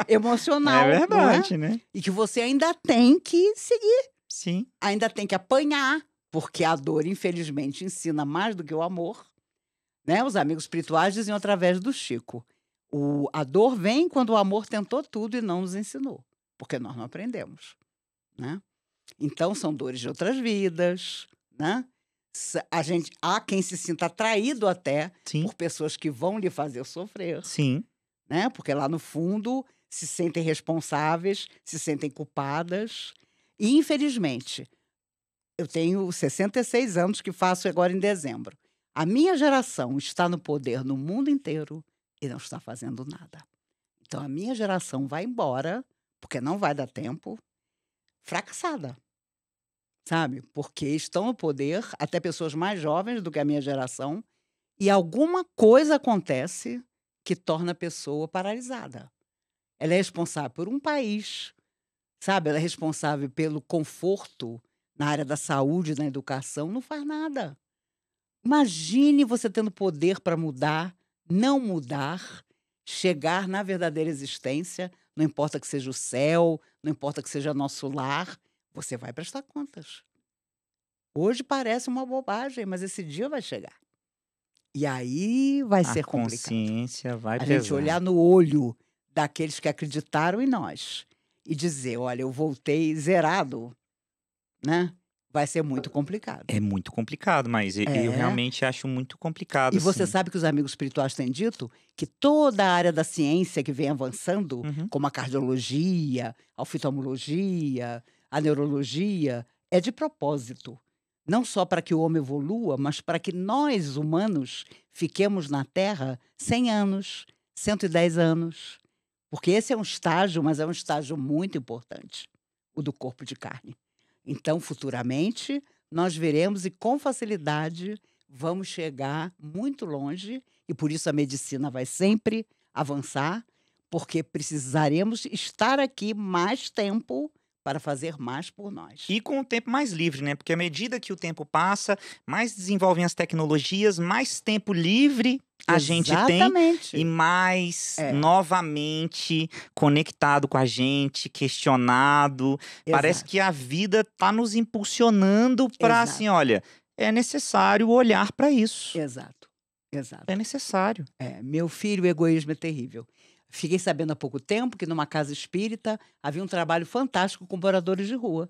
É emocional, não é? verdade, né? E que você ainda tem que seguir, Sim. ainda tem que apanhar, porque a dor, infelizmente, ensina mais do que o amor, né? Os amigos espirituais diziam através do Chico: a dor vem quando o amor tentou tudo e não nos ensinou. porque nós não aprendemos, né? Então, são dores de outras vidas, né? Há quem se sinta atraído até Sim, por pessoas que vão lhe fazer sofrer, sim. né? Porque lá no fundo se sentem responsáveis, se sentem culpadas. E, infelizmente, eu tenho 66 anos, que faço agora em dezembro. A minha geração está no poder no mundo inteiro e não está fazendo nada. Então, a minha geração vai embora, porque não vai dar tempo, fracassada, sabe? Porque estão no poder até pessoas mais jovens do que a minha geração e alguma coisa acontece que torna a pessoa paralisada. Ela é responsável por um país, sabe? Ela é responsável pelo conforto na área da saúde, na educação, não faz nada. Imagine você tendo poder para mudar, não mudar, chegar na verdadeira existência, não importa que seja o céu, não importa que seja nosso lar, você vai prestar contas. Hoje parece uma bobagem, mas esse dia vai chegar. E aí vai A ser complicado. consciência vai A gente pesar. olhar no olho daqueles que acreditaram em nós e dizer: olha, eu voltei zerado, né? Vai ser muito complicado. É muito complicado, mas eu É. realmente acho muito complicado, E você assim. sabe que os amigos espirituais têm dito que toda a área da ciência que vem avançando, Uhum. como a cardiologia, a oftalmologia, a neurologia, é de propósito. Não só para que o homem evolua, mas para que nós, humanos, fiquemos na Terra 100 anos, 110 anos. Porque esse é um estágio, mas é um estágio muito importante, o do corpo de carne. Então, futuramente, nós veremos e com facilidade vamos chegar muito longe, e por isso a medicina vai sempre avançar, porque precisaremos estar aqui mais tempo para fazer mais por nós. E com o tempo mais livre, né? Porque à medida que o tempo passa, mais desenvolvem as tecnologias, mais tempo livre a gente tem Exatamente. e mais É. novamente conectado com a gente, questionado. Parece Exato. que a vida tá nos impulsionando para Exato. assim, olha, é necessário olhar para isso. Exato. Exato. É necessário. Meu filho, o egoísmo é terrível. Fiquei sabendo há pouco tempo que numa casa espírita havia um trabalho fantástico com moradores de rua,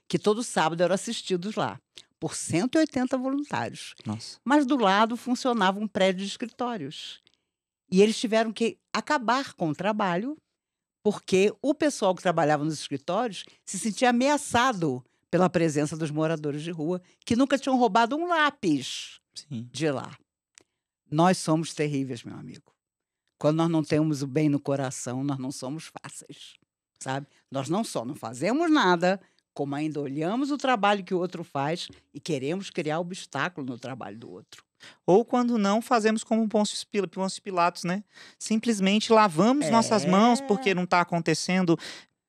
que todo sábado eram assistidos lá, por 180 voluntários. Nossa. Mas do lado funcionava um prédio de escritórios. E eles tiveram que acabar com o trabalho, porque o pessoal que trabalhava nos escritórios se sentia ameaçado pela presença dos moradores de rua, que nunca tinham roubado um lápis Sim. de lá. Nós somos terríveis, meu amigo. Quando nós não temos o bem no coração, nós não somos fáceis, sabe? Nós não só não fazemos nada, como ainda olhamos o trabalho que o outro faz e queremos criar obstáculo no trabalho do outro. Ou quando não, fazemos como Pôncio Pilatos, né? Simplesmente lavamos nossas mãos porque não está acontecendo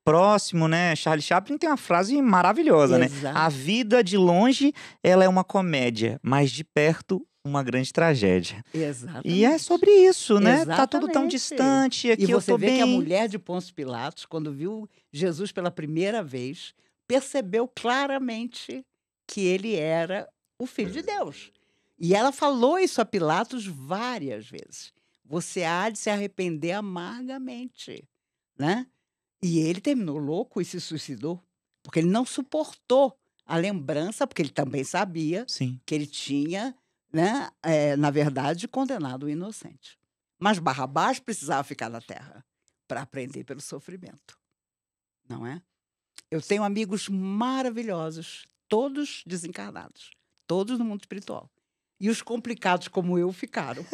próximo, né? Charlie Chaplin tem uma frase maravilhosa, né? Exato. A vida de longe, ela é uma comédia, mas de perto, uma grande tragédia. Exatamente. E é sobre isso, né? Tá tudo tão Exatamente. distante, aqui E eu você tô vê que a bem. mulher de Pôncio Pilatos, quando viu Jesus pela primeira vez, percebeu claramente que ele era o Filho de Deus. E ela falou isso a Pilatos várias vezes. Você há de se arrepender amargamente, né? E ele terminou louco e se suicidou, porque ele não suportou a lembrança, porque ele também sabia Sim. que ele tinha, né, na verdade, condenado o inocente. Mas Barrabás precisava ficar na terra para aprender pelo sofrimento, não é? Eu tenho amigos maravilhosos, todos desencarnados, todos no mundo espiritual. E os complicados como eu ficaram.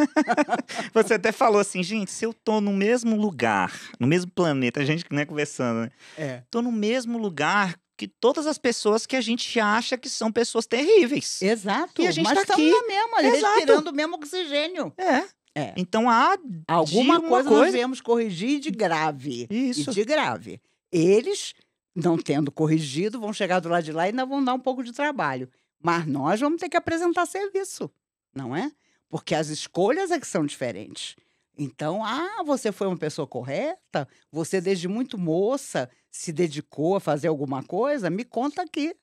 Você até falou assim, gente, se eu tô no mesmo lugar, no mesmo planeta, a gente, né, conversando, né? É. Tô no mesmo lugar que todas as pessoas que a gente acha que são pessoas terríveis. Exato. E a gente mas tá estamos aqui. na mesma, Exato. respirando o mesmo oxigênio. É. Então há Alguma de uma coisa nós coisa. viemos corrigir de grave. Isso. E de grave. Eles, não tendo corrigido, vão chegar do lado de lá e ainda vão dar um pouco de trabalho. Mas nós vamos ter que apresentar serviço, não é? Porque as escolhas é que são diferentes. Então, você foi uma pessoa correta? Você, desde muito moça, se dedicou a fazer alguma coisa? Me conta aqui,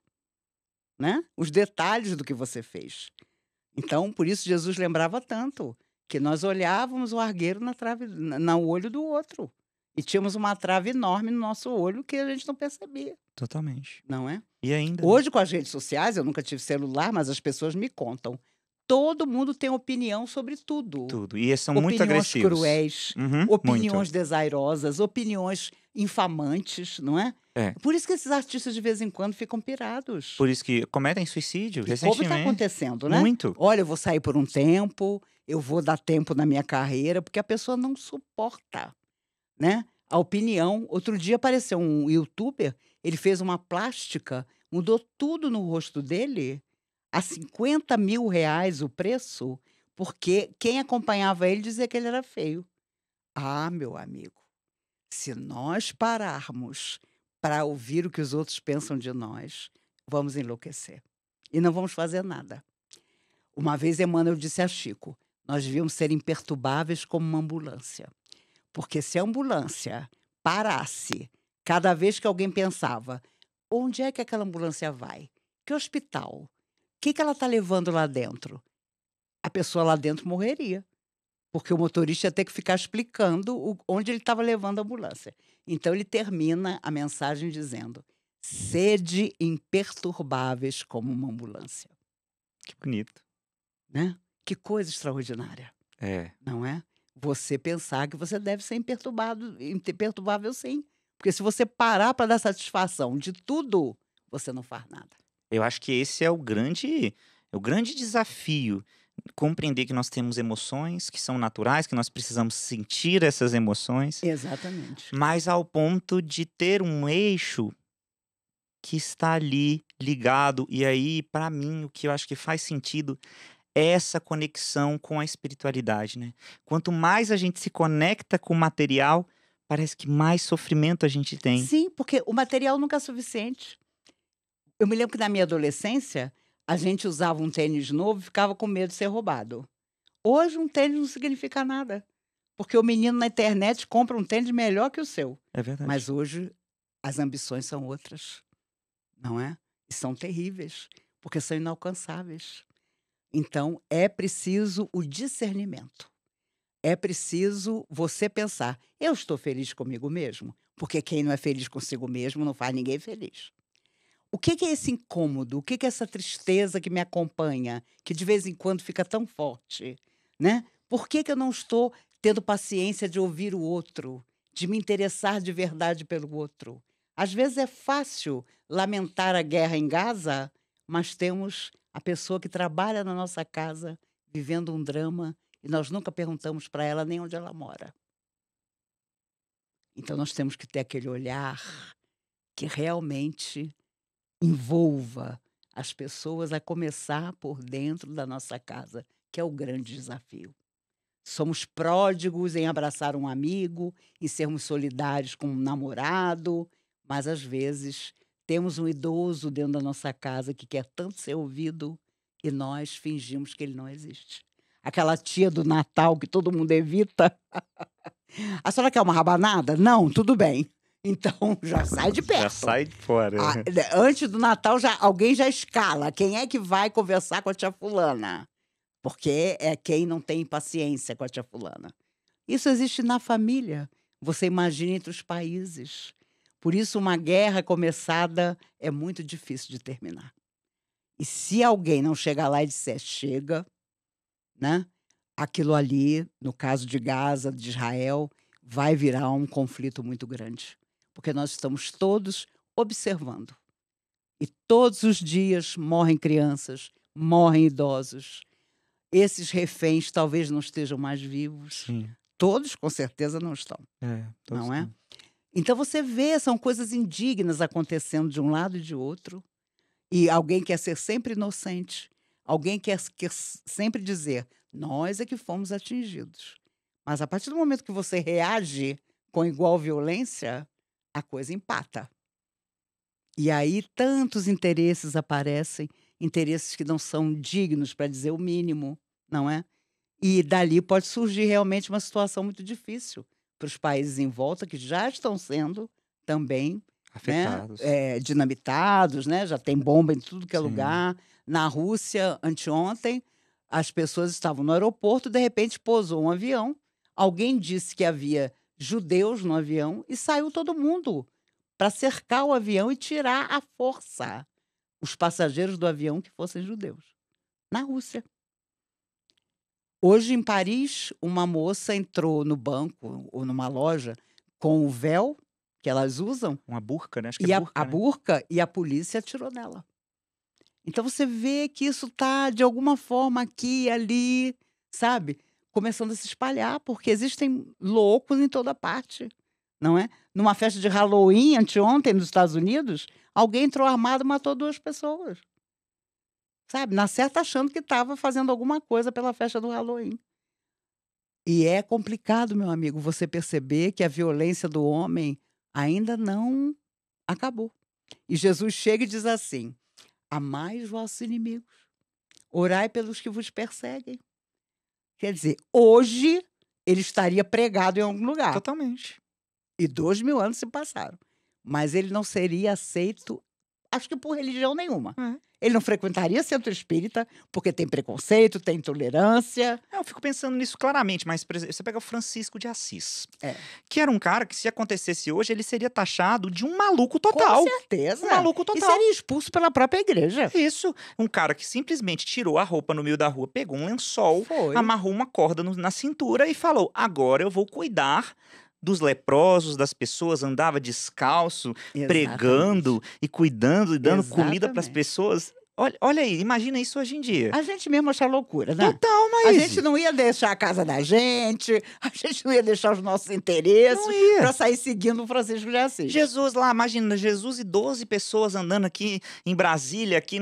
né? Os detalhes do que você fez. Então, por isso Jesus lembrava tanto que nós olhávamos o argueiro no olho do outro E tínhamos uma trava enorme no nosso olho que a gente não percebia, Totalmente. não é? E ainda, Hoje, com as redes sociais, eu nunca tive celular, mas as pessoas me contam. Todo mundo tem opinião sobre tudo. tudo. E eles são muito Opiniões agressivos. cruéis, Uhum, muito. opiniões desairosas, opiniões infamantes, não é? É. Por isso que esses artistas de vez em quando ficam pirados. Por isso que cometem suicídio E como está recentemente. acontecendo, né? Muito. Olha, eu vou sair por um tempo, eu vou dar tempo na minha carreira, porque a pessoa não suporta, né? A opinião. Outro dia apareceu um youtuber, ele fez uma plástica, mudou tudo no rosto dele, a R$ 50.000 o preço, porque quem acompanhava ele dizia que ele era feio. Ah, meu amigo, se nós pararmos para ouvir o que os outros pensam de nós, vamos enlouquecer. E não vamos fazer nada. Uma vez Emmanuel disse a Chico: nós devíamos ser imperturbáveis como uma ambulância. Porque se a ambulância parasse cada vez que alguém pensava, onde é que aquela ambulância vai? Que hospital? O que ela está levando lá dentro? A pessoa lá dentro morreria. Porque o motorista ia ter que ficar explicando onde ele estava levando a ambulância. Então ele termina a mensagem dizendo: sede imperturbáveis como uma ambulância. Que bonito. Né? Que coisa extraordinária, É. não é? Você pensar que você deve ser imperturbável, sim. Porque se você parar para dar satisfação de tudo, você não faz nada. Eu acho que esse é o grande desafio. Compreender que nós temos emoções que são naturais, que nós precisamos sentir essas emoções, Exatamente. mas ao ponto de ter um eixo que está ali ligado. E aí, para mim, o que eu acho que faz sentido é essa conexão com a espiritualidade, né? Quanto mais a gente se conecta com o material, parece que mais sofrimento a gente tem. Sim, porque o material nunca é suficiente. Eu me lembro que na minha adolescência, a gente usava um tênis novo e ficava com medo de ser roubado. Hoje, um tênis não significa nada. Porque o menino na internet compra um tênis melhor que o seu. É verdade. Mas hoje, as ambições são outras, não é? E são terríveis, porque são inalcançáveis. Então, é preciso o discernimento. É preciso você pensar: eu estou feliz comigo mesmo? Porque quem não é feliz consigo mesmo não faz ninguém feliz. O que é esse incômodo? O que é essa tristeza que me acompanha, que de vez em quando fica tão forte, né? Por que eu não estou tendo paciência de ouvir o outro, de me interessar de verdade pelo outro? Às vezes é fácil lamentar a guerra em Gaza, mas temos a pessoa que trabalha na nossa casa vivendo um drama e nós nunca perguntamos para ela nem onde ela mora. Então nós temos que ter aquele olhar que realmente envolva as pessoas, a começar por dentro da nossa casa, que é o grande desafio. Somos pródigos em abraçar um amigo, em sermos solidários com um namorado, mas às vezes temos um idoso dentro da nossa casa que quer tanto ser ouvido e nós fingimos que ele não existe. Aquela tia do Natal que todo mundo evita. A senhora quer uma rabanada? Não, tudo bem. Então já sai de perto. Já sai fora. Antes do Natal, alguém já escala. Quem é que vai conversar com a tia fulana? Porque é quem não tem paciência com a tia fulana. Isso existe na família. Você imagina entre os países. Por isso, uma guerra começada é muito difícil de terminar. E se alguém não chegar lá e disser chega, né? Aquilo ali, no caso de Gaza, de Israel, vai virar um conflito muito grande. Porque nós estamos todos observando. E todos os dias morrem crianças, morrem idosos. Esses reféns talvez não estejam mais vivos. Sim. Todos, com certeza, não estão. Todos Não é? estão. Então você vê, são coisas indignas acontecendo de um lado e de outro. E alguém quer ser sempre inocente. Alguém quer sempre dizer, nós é que fomos atingidos. Mas a partir do momento que você reage com igual violência, a coisa empata. E aí tantos interesses aparecem, interesses que não são dignos, para dizer o mínimo, não é? E dali pode surgir realmente uma situação muito difícil para os países em volta, que já estão sendo também, né, Afetados. dinamitados, né? Já tem bomba em tudo que é Sim. lugar. Na Rússia, anteontem, as pessoas estavam no aeroporto, de repente pousou um avião. Alguém disse que havia judeus no avião e saiu todo mundo para cercar o avião e tirar à força os passageiros do avião que fossem judeus, na Rússia. Hoje, em Paris, uma moça entrou no banco ou numa loja com o véu que elas usam Uma burca, né? Acho que e é a burca, né? burca, e a polícia atirou nela. Então você vê que isso está, de alguma forma, aqui e ali, sabe, começando a se espalhar, porque existem loucos em toda parte, não é? Numa festa de Halloween, anteontem, nos Estados Unidos, alguém entrou armado e matou 2 pessoas. Sabe, na certa achando que estava fazendo alguma coisa pela festa do Halloween. E é complicado, meu amigo, você perceber que a violência do homem ainda não acabou. E Jesus chega e diz assim: amai os vossos inimigos, orai pelos que vos perseguem. Quer dizer, hoje ele estaria pregado em algum lugar. Totalmente. E 2000 anos se passaram. Mas ele não seria aceito, acho que por religião nenhuma. Ele não frequentaria centro espírita, porque tem preconceito, tem intolerância. Eu fico pensando nisso claramente, mas por exemplo, você pega o Francisco de Assis, É. que era um cara que, se acontecesse hoje, ele seria taxado de um maluco total. Com certeza. Um maluco E total. seria expulso pela própria igreja. Isso. Um cara que simplesmente tirou a roupa no meio da rua, pegou um lençol, Foi. amarrou uma corda na cintura e falou: agora eu vou cuidar dos leprosos, das pessoas, andava descalço, pregando e cuidando e dando comida para as Exatamente. pessoas. Olha aí, imagina isso hoje em dia. A gente mesmo acha loucura, né? Total, A mas gente não ia deixar a casa da gente, a gente não ia deixar os nossos interesses não ia. para sair seguindo o Francisco de Assis. Jesus lá, imagina, Jesus e 12 pessoas andando aqui em Brasília, aqui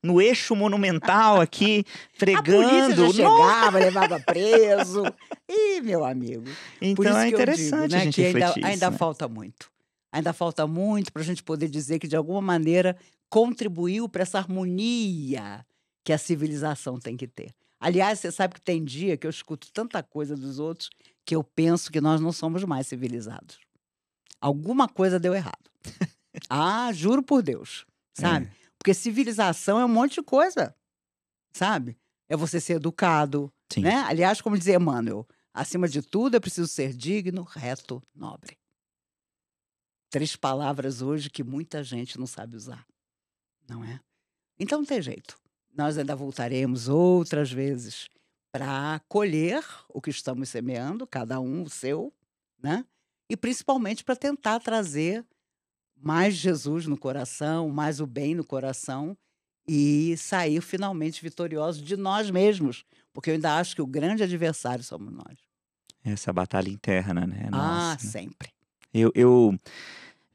no eixo monumental, aqui, pregando. A polícia já Nossa! chegava, levava preso. Ih, meu amigo. Por Então isso é que eu interessante digo, né, a gente que refletir ainda isso, né? falta muito. Ainda falta muito para a gente poder dizer que, de alguma maneira, contribuiu para essa harmonia que a civilização tem que ter. Aliás, você sabe que tem dia que eu escuto tanta coisa dos outros que eu penso que nós não somos mais civilizados. Alguma coisa deu errado. Ah, juro por Deus, sabe? É. Porque civilização é um monte de coisa, sabe? É você ser educado, Sim. né? Aliás, como dizia Emmanuel, acima de tudo é preciso ser digno, reto, nobre. 3 palavras hoje que muita gente não sabe usar, não é? Então não tem jeito. Nós ainda voltaremos outras vezes para colher o que estamos semeando, cada um o seu, né? E principalmente para tentar trazer mais Jesus no coração, mais o bem no coração e sair finalmente vitoriosos de nós mesmos, porque eu ainda acho que o grande adversário somos nós. Essa batalha interna, né? Nossa, né? Sempre. Eu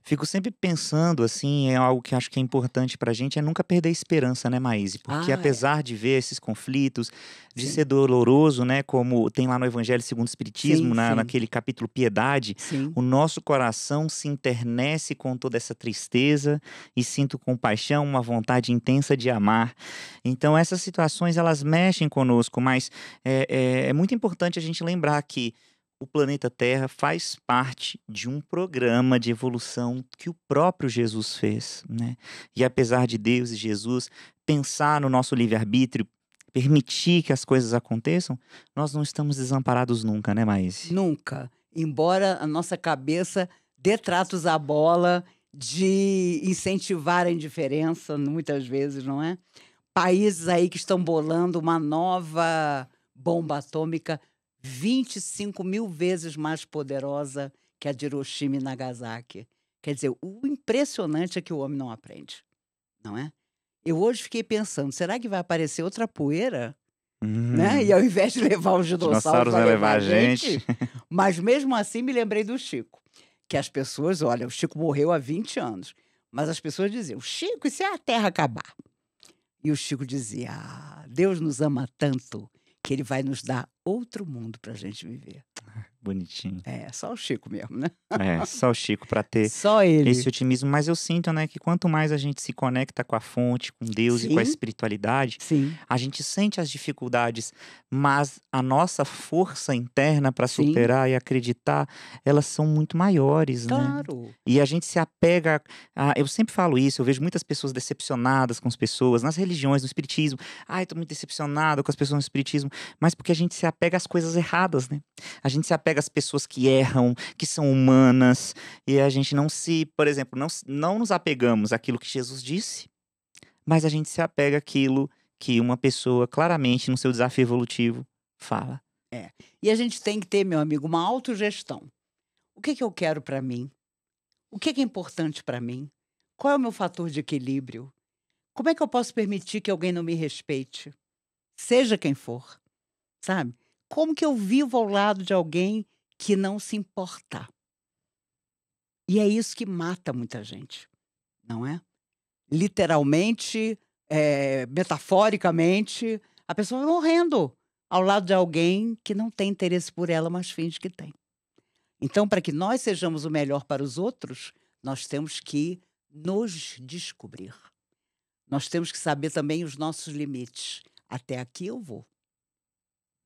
fico sempre pensando, assim, é algo que acho que é importante pra gente, é nunca perder a esperança, né, Maíse? Porque apesar de ver esses conflitos, de Sim. ser doloroso, né, como tem lá no Evangelho segundo o Espiritismo, Sim, sim. naquele capítulo Piedade, Sim. o nosso coração se enternece com toda essa tristeza e sinto compaixão, uma vontade intensa de amar. Então essas situações, elas mexem conosco, mas é muito importante a gente lembrar que o planeta Terra faz parte de um programa de evolução que o próprio Jesus fez, né? E apesar de Deus e Jesus pensar no nosso livre-arbítrio, permitir que as coisas aconteçam, nós não estamos desamparados nunca, né, Maíse? Nunca. Embora a nossa cabeça dê tratos à bola de incentivar a indiferença, muitas vezes, não é? Países aí que estão bolando uma nova bomba atômica 25.000 vezes mais poderosa que a de Hiroshima e Nagasaki. Quer dizer, o impressionante é que o homem não aprende, não é? Eu hoje fiquei pensando, será que vai aparecer outra poeira? Né? E ao invés de levar os dinossauros vai levar a gente. Mas mesmo assim me lembrei do Chico. Que as pessoas, olha, o Chico morreu há 20 anos. Mas as pessoas diziam, Chico, e se a Terra acabar? E o Chico dizia, Deus nos ama tanto que ele vai nos dar outro mundo pra gente viver. Bonitinho. É, só o Chico mesmo, né? É, só o Chico para ter só ele. esse otimismo. Mas eu sinto, né, que quanto mais a gente se conecta com a fonte, com Deus e com a espiritualidade, Sim. a gente sente as dificuldades, mas a nossa força interna para superar e acreditar, elas são muito maiores, né? Claro. E a gente se apega eu sempre falo isso, eu vejo muitas pessoas decepcionadas com as pessoas, nas religiões, no espiritismo. Ai, tô muito decepcionado com as pessoas no espiritismo. Mas porque a gente se apega às coisas erradas, né? A gente se apega apega às pessoas que erram, que são humanas, e a gente não se, por exemplo, não nos apegamos àquilo que Jesus disse, mas a gente se apega àquilo que uma pessoa claramente no seu desafio evolutivo fala. É. E a gente tem que ter, meu amigo, uma autogestão. O que eu quero para mim? O que é importante para mim? Qual é o meu fator de equilíbrio? Como é que eu posso permitir que alguém não me respeite? Seja quem for, sabe? Como que eu vivo ao lado de alguém que não se importa? E é isso que mata muita gente, não é? Literalmente, metaforicamente, a pessoa vai morrendo ao lado de alguém que não tem interesse por ela, mas finge que tem. Então, para que nós sejamos o melhor para os outros, nós temos que nos descobrir. Nós temos que saber também os nossos limites. Até aqui eu vou.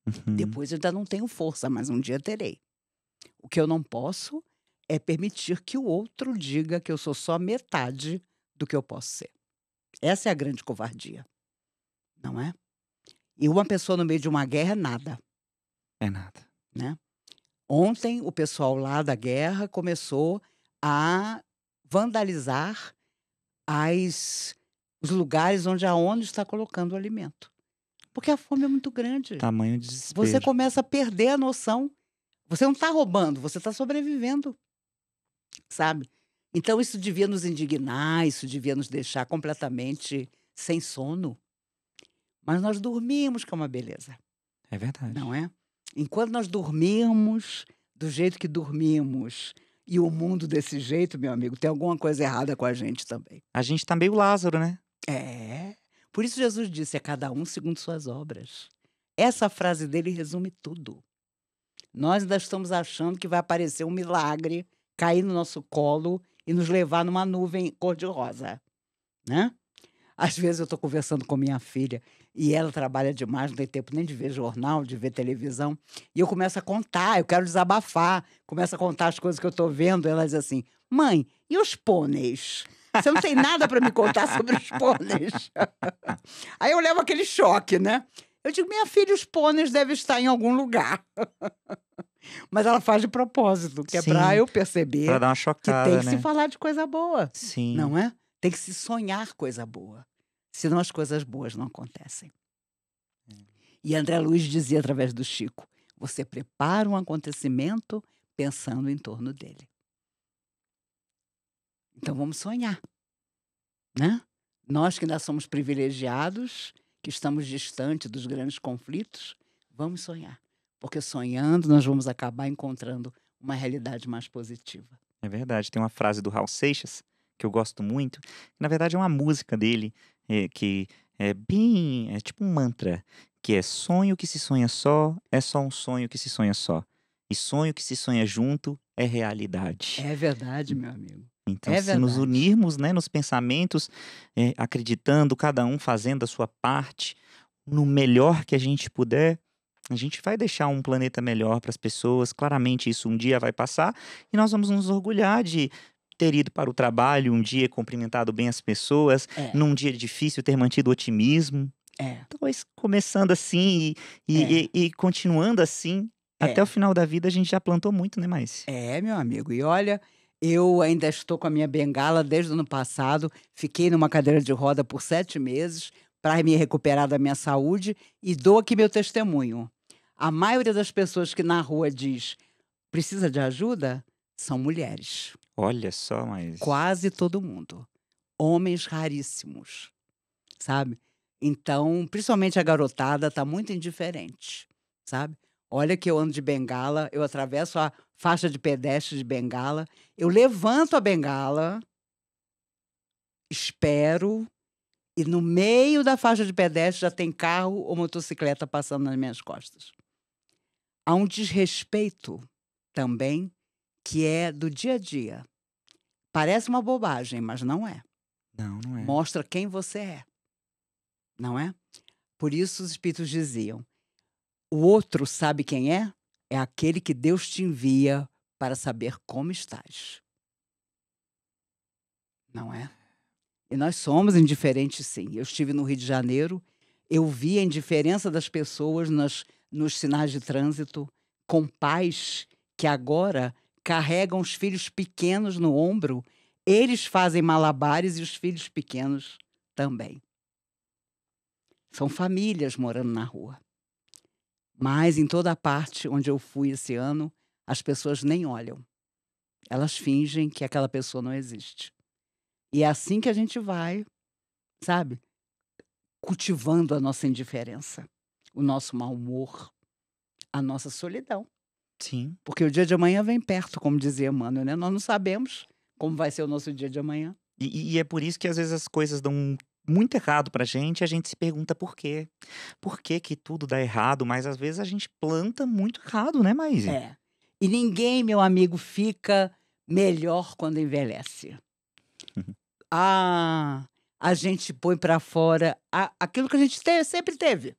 Uhum. Depois eu ainda não tenho força, mas um dia terei. O que eu não posso é permitir que o outro diga que eu sou só metade do que eu posso ser. Essa é a grande covardia, não é? E uma pessoa no meio de uma guerra é nada, É nada. né? Ontem o pessoal lá da guerra começou a vandalizar os lugares onde a ONU está colocando o alimento. Porque a fome é muito grande. Tamanho Você desespero. começa a perder a noção. Você não está roubando, você está sobrevivendo, sabe? Então isso devia nos indignar, isso devia nos deixar completamente sem sono. Mas nós dormimos, que é uma beleza, É verdade. não é? Enquanto nós dormimos do jeito que dormimos e o mundo desse jeito, meu amigo, tem alguma coisa errada com a gente também. A gente tá meio Lázaro, né? É. Por isso Jesus disse: "É cada um segundo suas obras". Essa frase dele resume tudo. Nós ainda estamos achando que vai aparecer um milagre, cair no nosso colo e nos levar numa nuvem cor-de-rosa, né? Às vezes eu estou conversando com minha filha e ela trabalha demais, não tem tempo nem de ver jornal, de ver televisão, e eu começo a contar, eu quero desabafar, começo a contar as coisas que eu estou vendo, ela diz assim: "Mãe, e os pôneis? Você não tem nada para me contar sobre os pôneis?" Aí eu levo aquele choque, né? Eu digo: "Minha filha, os pôneis devem estar em algum lugar." Mas ela faz de propósito, que é para Sim, eu pra perceber dar uma que tem chocada, que se né? falar de coisa boa, Sim. não é? Tem que se sonhar coisa boa, senão as coisas boas não acontecem. E André Luiz dizia através do Chico: "Você prepara um acontecimento pensando em torno dele." Então vamos sonhar, né? Nós que ainda somos privilegiados, que estamos distante dos grandes conflitos, vamos sonhar. Porque sonhando nós vamos acabar encontrando uma realidade mais positiva. É verdade. Tem uma frase do Raul Seixas, que eu gosto muito, que na verdade é uma música dele, que é tipo um mantra, que é: sonho que se sonha só, é só um sonho que se sonha só. E sonho que se sonha junto é realidade. É verdade, meu amigo. Então, É se nos verdade. unirmos, né, nos pensamentos, acreditando, cada um fazendo a sua parte, no melhor que a gente puder, a gente vai deixar um planeta melhor para as pessoas. Claramente isso um dia vai passar e nós vamos nos orgulhar de ter ido para o trabalho um dia, cumprimentado bem as pessoas, É, num dia difícil ter mantido otimismo. é, Talvez começando assim e continuando assim, até o é. final da vida a gente já plantou muito, né, Maice? É, meu amigo. E olha, eu ainda estou com a minha bengala desde o ano passado. Fiquei numa cadeira de roda por 7 meses para me recuperar da minha saúde e dou aqui meu testemunho. A maioria das pessoas que na rua diz: "Precisa de ajuda?", são mulheres. Olha só, mas Quase todo mundo. Homens raríssimos, sabe? Então, principalmente a garotada está muito indiferente, sabe? Olha que eu ando de bengala, eu atravesso a faixa de pedestre de bengala, eu levanto a bengala, espero, e no meio da faixa de pedestre já tem carro ou motocicleta passando nas minhas costas. Há um desrespeito também que é do dia a dia. Parece uma bobagem, mas não é. não é. Mostra quem você é, não é? Por isso os espíritos diziam: "O outro sabe quem é? É aquele que Deus te envia para saber como estás", não é? E nós somos indiferentes, sim. Eu estive no Rio de Janeiro, eu vi a indiferença das pessoas nos sinais de trânsito, com pais que agora carregam os filhos pequenos no ombro, eles fazem malabares e os filhos pequenos também. São famílias morando na rua. Mas em toda parte onde eu fui esse ano, as pessoas nem olham. Elas fingem que aquela pessoa não existe. E é assim que a gente vai, sabe, cultivando a nossa indiferença, o nosso mau humor, a nossa solidão. Sim. Porque o dia de amanhã vem perto, como dizia Emmanuel, né? Nós não sabemos como vai ser o nosso dia de amanhã. E é por isso que às vezes as coisas dão muito errado pra gente, e a gente se pergunta por quê. Por que que tudo dá errado? Mas às vezes a gente planta muito errado, né, Maíse? É. E ninguém, meu amigo, fica melhor quando envelhece. A gente põe para fora aquilo que a gente sempre teve.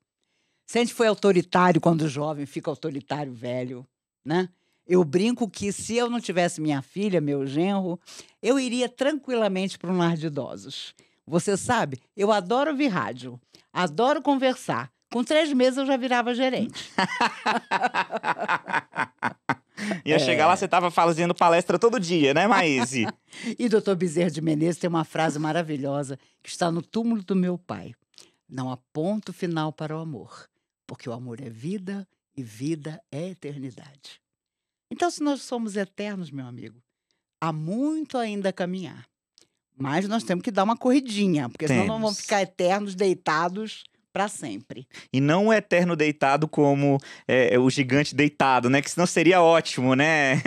Se a gente foi autoritário quando jovem, fica autoritário velho, né? Eu brinco que se eu não tivesse minha filha, meu genro, eu iria tranquilamente para um lar de idosos. Você sabe, eu adoro ouvir rádio, adoro conversar. Com 3 meses eu já virava gerente. Ia chegar lá, você tava fazendo palestra todo dia, né, Maíse? E doutor Bezerra de Menezes tem uma frase maravilhosa que está no túmulo do meu pai. Não há ponto final para o amor, porque o amor é vida e vida é eternidade. Então, se nós somos eternos, meu amigo, há muito ainda a caminhar. Mas nós temos que dar uma corridinha, porque senão não vamos ficar eternos deitados para sempre. E não o eterno deitado como o gigante deitado, né? Que senão seria ótimo, né?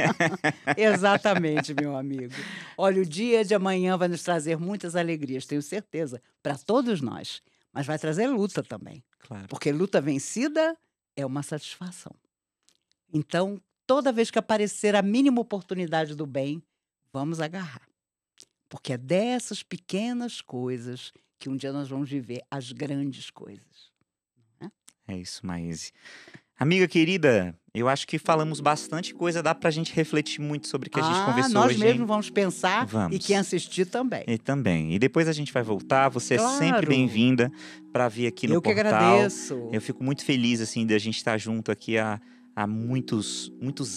Exatamente, meu amigo. Olha, o dia de amanhã vai nos trazer muitas alegrias, tenho certeza, para todos nós. Mas vai trazer luta também. Claro. Porque luta vencida é uma satisfação. Então, toda vez que aparecer a mínima oportunidade do bem, vamos agarrar. Porque é dessas pequenas coisas que um dia nós vamos viver as grandes coisas. É isso, Maíse. Amiga querida, eu acho que falamos bastante coisa, dá pra gente refletir muito sobre o que a gente conversou nós hoje. mesmos vamos pensar Vamos. E quem assistir também. E também. E depois a gente vai voltar, você é sempre Claro. bem-vinda pra vir aqui no Eu que portal. agradeço. Eu fico muito feliz, assim, de a gente estar junto aqui há muitos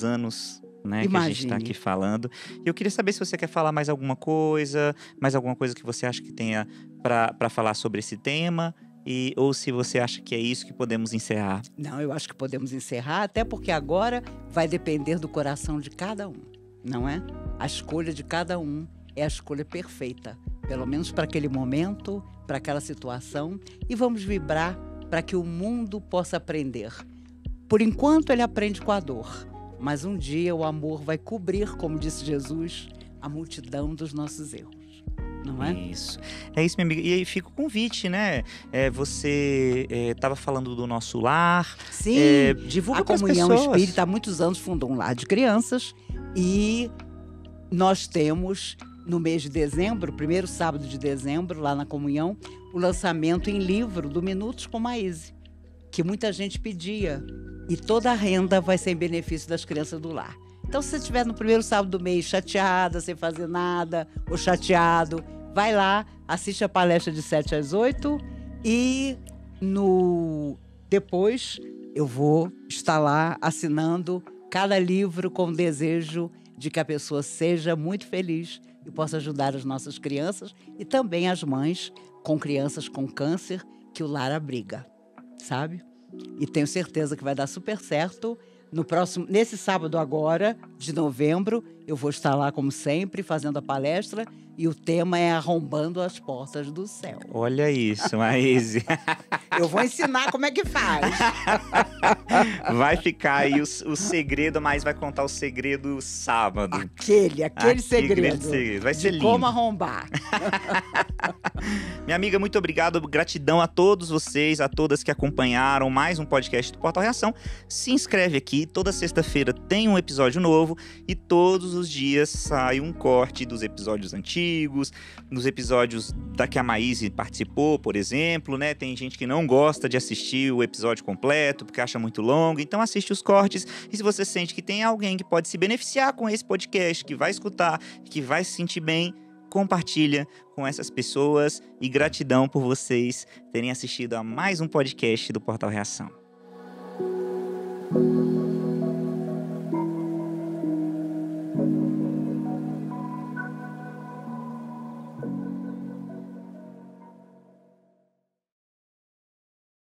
anos, né, que a gente tá Imagine. aqui falando. E eu queria saber se você quer falar mais alguma coisa que você acha que tenha pra falar sobre esse tema, ou se você acha que é isso que podemos encerrar. Não, eu acho que podemos encerrar, até porque agora vai depender do coração de cada um, não é? A escolha de cada um é a escolha perfeita, pelo menos para aquele momento, para aquela situação, e vamos vibrar para que o mundo possa aprender. Por enquanto ele aprende com a dor, mas um dia o amor vai cobrir, como disse Jesus, a multidão dos nossos erros. Não é? Isso. É isso, minha amiga. E aí fica o convite, né? Você estava falando do nosso lar. Sim, divulga a pras Comunhão pessoas. Espírita há muitos anos fundou um lar de crianças e nós temos, no mês de dezembro, primeiro sábado de dezembro, lá na Comunhão, o lançamento em livro do Minutos com Maíse, que muita gente pedia. E toda a renda vai ser em benefício das crianças do lar. Então, se você estiver no primeiro sábado do mês chateada, sem fazer nada, ou chateado, vai lá, assiste a palestra de 7 às 8 e depois eu vou estar lá assinando cada livro com o desejo de que a pessoa seja muito feliz e possa ajudar as nossas crianças e também as mães com crianças com câncer que o lar abriga, sabe? E tenho certeza que vai dar super certo. Nesse sábado agora, de novembro, eu vou estar lá, como sempre, fazendo a palestra e o tema é Arrombando as Portas do Céu. Olha isso, Maíse. Eu vou ensinar como é que faz. Vai ficar aí o segredo, mas vai contar o segredo sábado. Aquele segredo. Vai ser lindo. Como arrombar. Minha amiga, muito obrigado. Gratidão a todos vocês, a todas que acompanharam mais um podcast do Portal Reação. Se inscreve aqui. Toda sexta-feira tem um episódio novo e todos os dias sai um corte dos episódios antigos, dos episódios da que a Maíse participou, por exemplo, né? Tem gente que não gosta de assistir o episódio completo porque acha muito longo, então assiste os cortes. E se você sente que tem alguém que pode se beneficiar com esse podcast, que vai escutar, que vai se sentir bem, compartilha com essas pessoas e gratidão por vocês terem assistido a mais um podcast do Portal Reação.